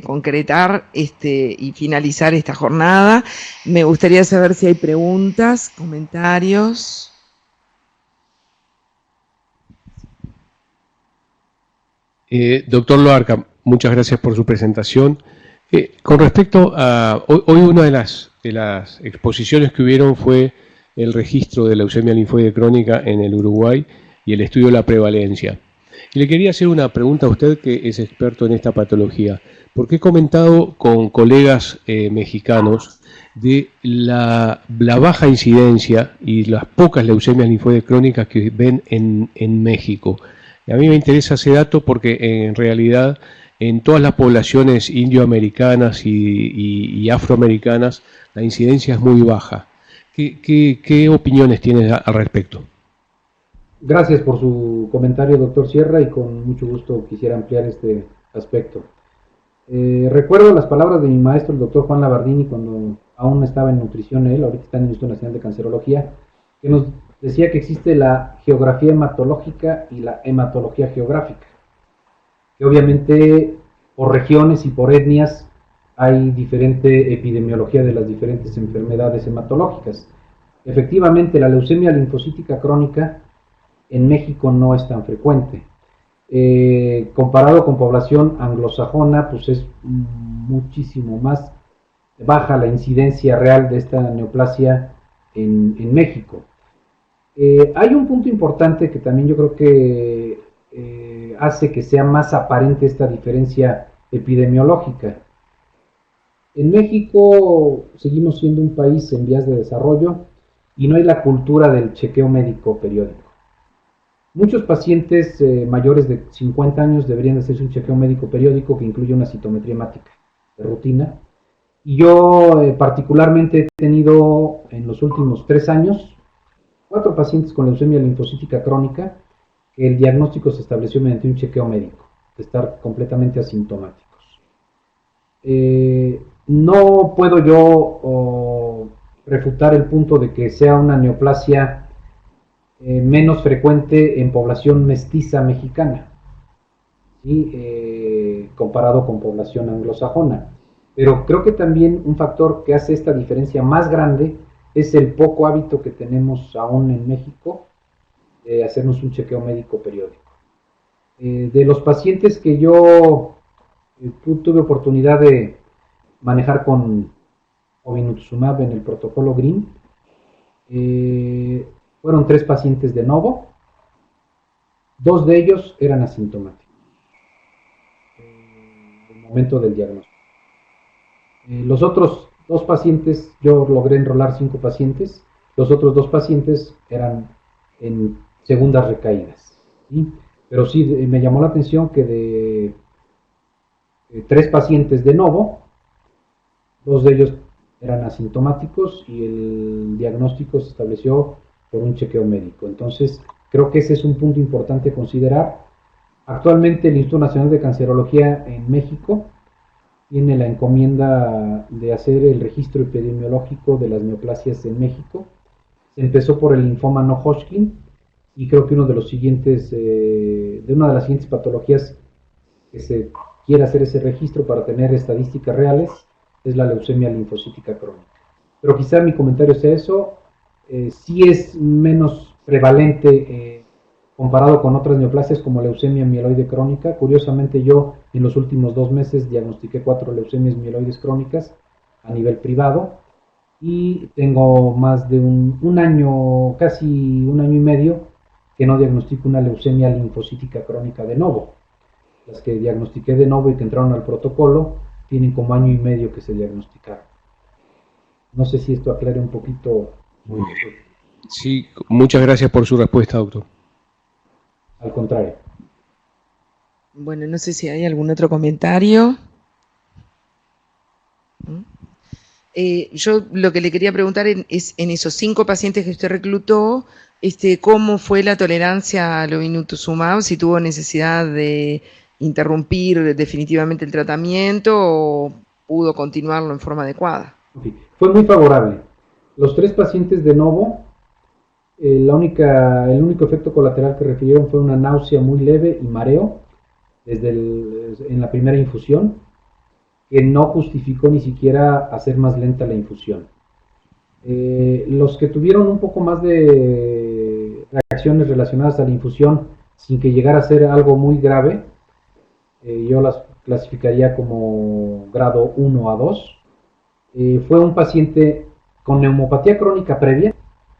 concretar y finalizar esta jornada. Me gustaría saber si hay preguntas, comentarios. Doctor Luarca, muchas gracias por su presentación. Con respecto a hoy una de las exposiciones que hubieron fue el registro de leucemia linfoide crónica en el Uruguay y el estudio de la prevalencia. Y le quería hacer una pregunta a usted que es experto en esta patología, porque he comentado con colegas mexicanos de la baja incidencia y las pocas leucemias linfoides crónicas que ven en México. Y a mí me interesa ese dato porque en realidad en todas las poblaciones indioamericanas y afroamericanas la incidencia es muy baja. ¿Qué opiniones tienes al respecto? Gracias por su comentario, doctor Sierra, y con mucho gusto quisiera ampliar este aspecto. Recuerdo las palabras de mi maestro, el doctor Juan Labardini, cuando aún estaba en nutrición él, ahorita está en el Instituto Nacional de Cancerología, que nos decía que existe la geografía hematológica y la hematología geográfica, que obviamente por regiones y por etnias hay diferente epidemiología de las diferentes enfermedades hematológicas. Efectivamente, la leucemia linfocítica crónica en México no es tan frecuente. Comparado con población anglosajona, pues es muchísimo más baja la incidencia real de esta neoplasia en México. Hay un punto importante que también yo creo que hace que sea más aparente esta diferencia epidemiológica. En México seguimos siendo un país en vías de desarrollo y no hay la cultura del chequeo médico periódico. Muchos pacientes mayores de 50 años deberían hacerse un chequeo médico periódico que incluye una citometría hemática de rutina. Y yo particularmente he tenido en los últimos 3 años 4 pacientes con leucemia linfocítica crónica que el diagnóstico se estableció mediante un chequeo médico, de estar completamente asintomáticos. No puedo yo refutar el punto de que sea una neoplasia menos frecuente en población mestiza mexicana, ¿sí? Comparado con población anglosajona. Pero creo que también un factor que hace esta diferencia más grande es el poco hábito que tenemos aún en México de hacernos un chequeo médico periódico. De los pacientes que yo tuve oportunidad de manejar con obinutuzumab en el protocolo GREEN, fueron 3 pacientes de novo, 2 de ellos eran asintomáticos en el momento del diagnóstico. Los otros 2 pacientes, yo logré enrolar 5 pacientes, Los otros 2 pacientes eran en segundas recaídas, ¿sí? Pero sí, me llamó la atención que de 3 pacientes de novo, 2 de ellos eran asintomáticos y el diagnóstico se estableció por un chequeo médico. Entonces, creo que ese es un punto importante a considerar. Actualmente el Instituto Nacional de Cancerología en México tiene la encomienda de hacer el registro epidemiológico de las neoplasias en México. Se empezó por el linfoma no Hodgkin y creo que una de las siguientes patologías que se quiere hacer ese registro para tener estadísticas reales es la leucemia linfocítica crónica. Pero quizá mi comentario sea eso, sí es menos prevalente comparado con otras neoplasias como leucemia mieloide crónica. Curiosamente yo en los últimos 2 meses diagnostiqué 4 leucemias mieloides crónicas a nivel privado y tengo más de un año, casi un año y medio, que no diagnostico una leucemia linfocítica crónica de novo. Las que diagnostiqué de novo y que entraron al protocolo tienen como año y medio que se diagnosticaron. No sé si esto aclare un poquito. Sí, muchas gracias por su respuesta, doctor. Al contrario. Bueno, no sé si hay algún otro comentario. Yo lo que le quería preguntar es en esos 5 pacientes que usted reclutó, ¿cómo fue la tolerancia al obinutuzumab? Si tuvo necesidad de interrumpir definitivamente el tratamiento o pudo continuarlo en forma adecuada. Okay. Fue muy favorable. Los 3 pacientes de novo, el único efecto colateral que refirieron fue una náusea muy leve y mareo en la primera infusión, que no justificó ni siquiera hacer más lenta la infusión. Los que tuvieron un poco más de reacciones relacionadas a la infusión sin que llegara a ser algo muy grave, yo las clasificaría como grado 1 a 2. Fue un paciente con neumopatía crónica previa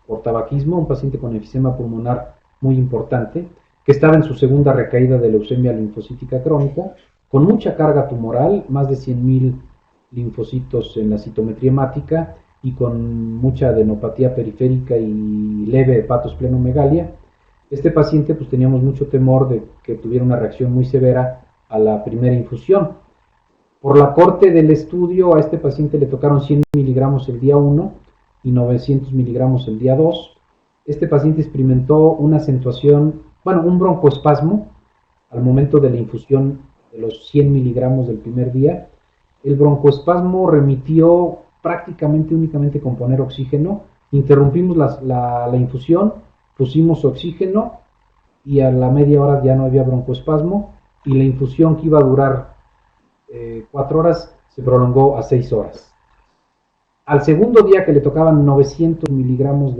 por tabaquismo, un paciente con enfisema pulmonar muy importante, que estaba en su segunda recaída de leucemia linfocítica crónica, con mucha carga tumoral, más de 100.000 linfocitos en la citometría hemática y con mucha adenopatía periférica y leve hepatosplenomegalia. Este paciente pues teníamos mucho temor de que tuviera una reacción muy severa a la primera infusión. Por la corte del estudio a este paciente le tocaron 100 miligramos el día 1 y 900 miligramos el día 2. Este paciente experimentó una acentuación, un broncoespasmo al momento de la infusión de los 100 miligramos del primer día. El broncoespasmo remitió prácticamente únicamente con poner oxígeno. Interrumpimos la infusión, pusimos oxígeno y a la media hora ya no había broncoespasmo y la infusión que iba a durar 4 horas se prolongó a 6 horas. Al segundo día que le tocaban 900 miligramos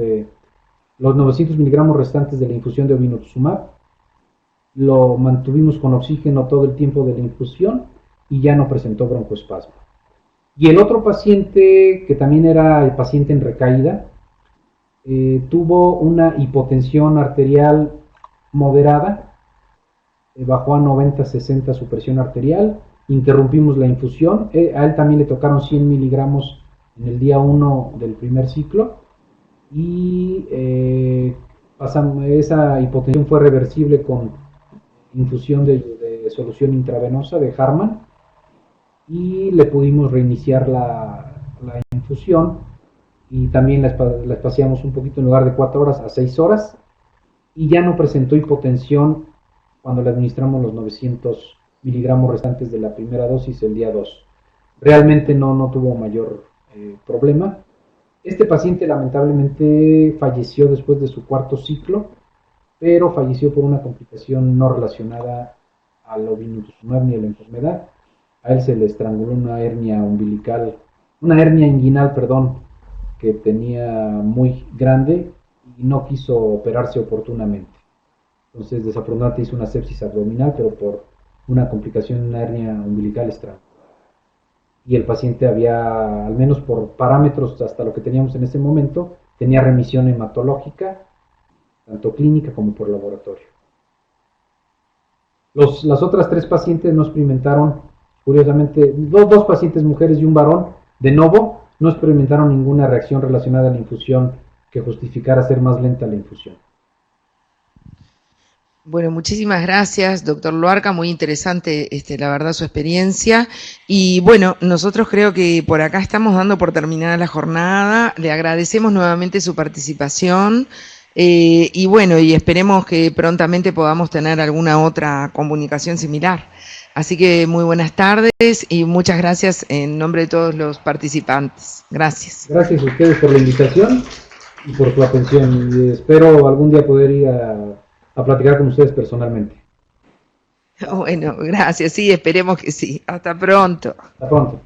los 900 miligramos restantes de la infusión de obinutuzumab, lo mantuvimos con oxígeno todo el tiempo de la infusión y ya no presentó broncoespasmo. Y el otro paciente, que también era el paciente en recaída, tuvo una hipotensión arterial moderada, bajó a 90-60 su presión arterial, interrumpimos la infusión, a él también le tocaron 100 miligramos en el día 1 del primer ciclo y esa hipotensión fue reversible con infusión de solución intravenosa de Harman y le pudimos reiniciar la infusión y también la espaciamos un poquito, en lugar de 4 horas a 6 horas y ya no presentó hipotensión cuando le administramos los 900 miligramos restantes de la primera dosis el día 2. Realmente no tuvo mayor problema. Este paciente lamentablemente falleció después de su 4º ciclo, pero falleció por una complicación no relacionada al obinutuzumab ni a la enfermedad. A él se le estranguló una hernia inguinal, que tenía muy grande y no quiso operarse oportunamente. Entonces, desafortunadamente hizo una sepsis abdominal, pero por una complicación en una hernia umbilical estrangular. Y el paciente había, al menos por parámetros hasta lo que teníamos en ese momento, tenía remisión hematológica, tanto clínica como por laboratorio. Las otras 3 pacientes no experimentaron, curiosamente, 2 pacientes mujeres y un varón, de novo, no experimentaron ninguna reacción relacionada a la infusión que justificara hacer más lenta la infusión. Bueno, muchísimas gracias, doctor Luarca, muy interesante, la verdad, su experiencia. Y bueno, nosotros creo que por acá estamos dando por terminada la jornada. Le agradecemos nuevamente su participación. Y bueno, y esperemos que prontamente podamos tener alguna otra comunicación similar. Así que muy buenas tardes y muchas gracias en nombre de todos los participantes. Gracias. Gracias a ustedes por la invitación y por su atención. Y espero algún día poder ir a platicar con ustedes personalmente. Bueno, gracias. Sí, esperemos que sí. Hasta pronto. Hasta pronto.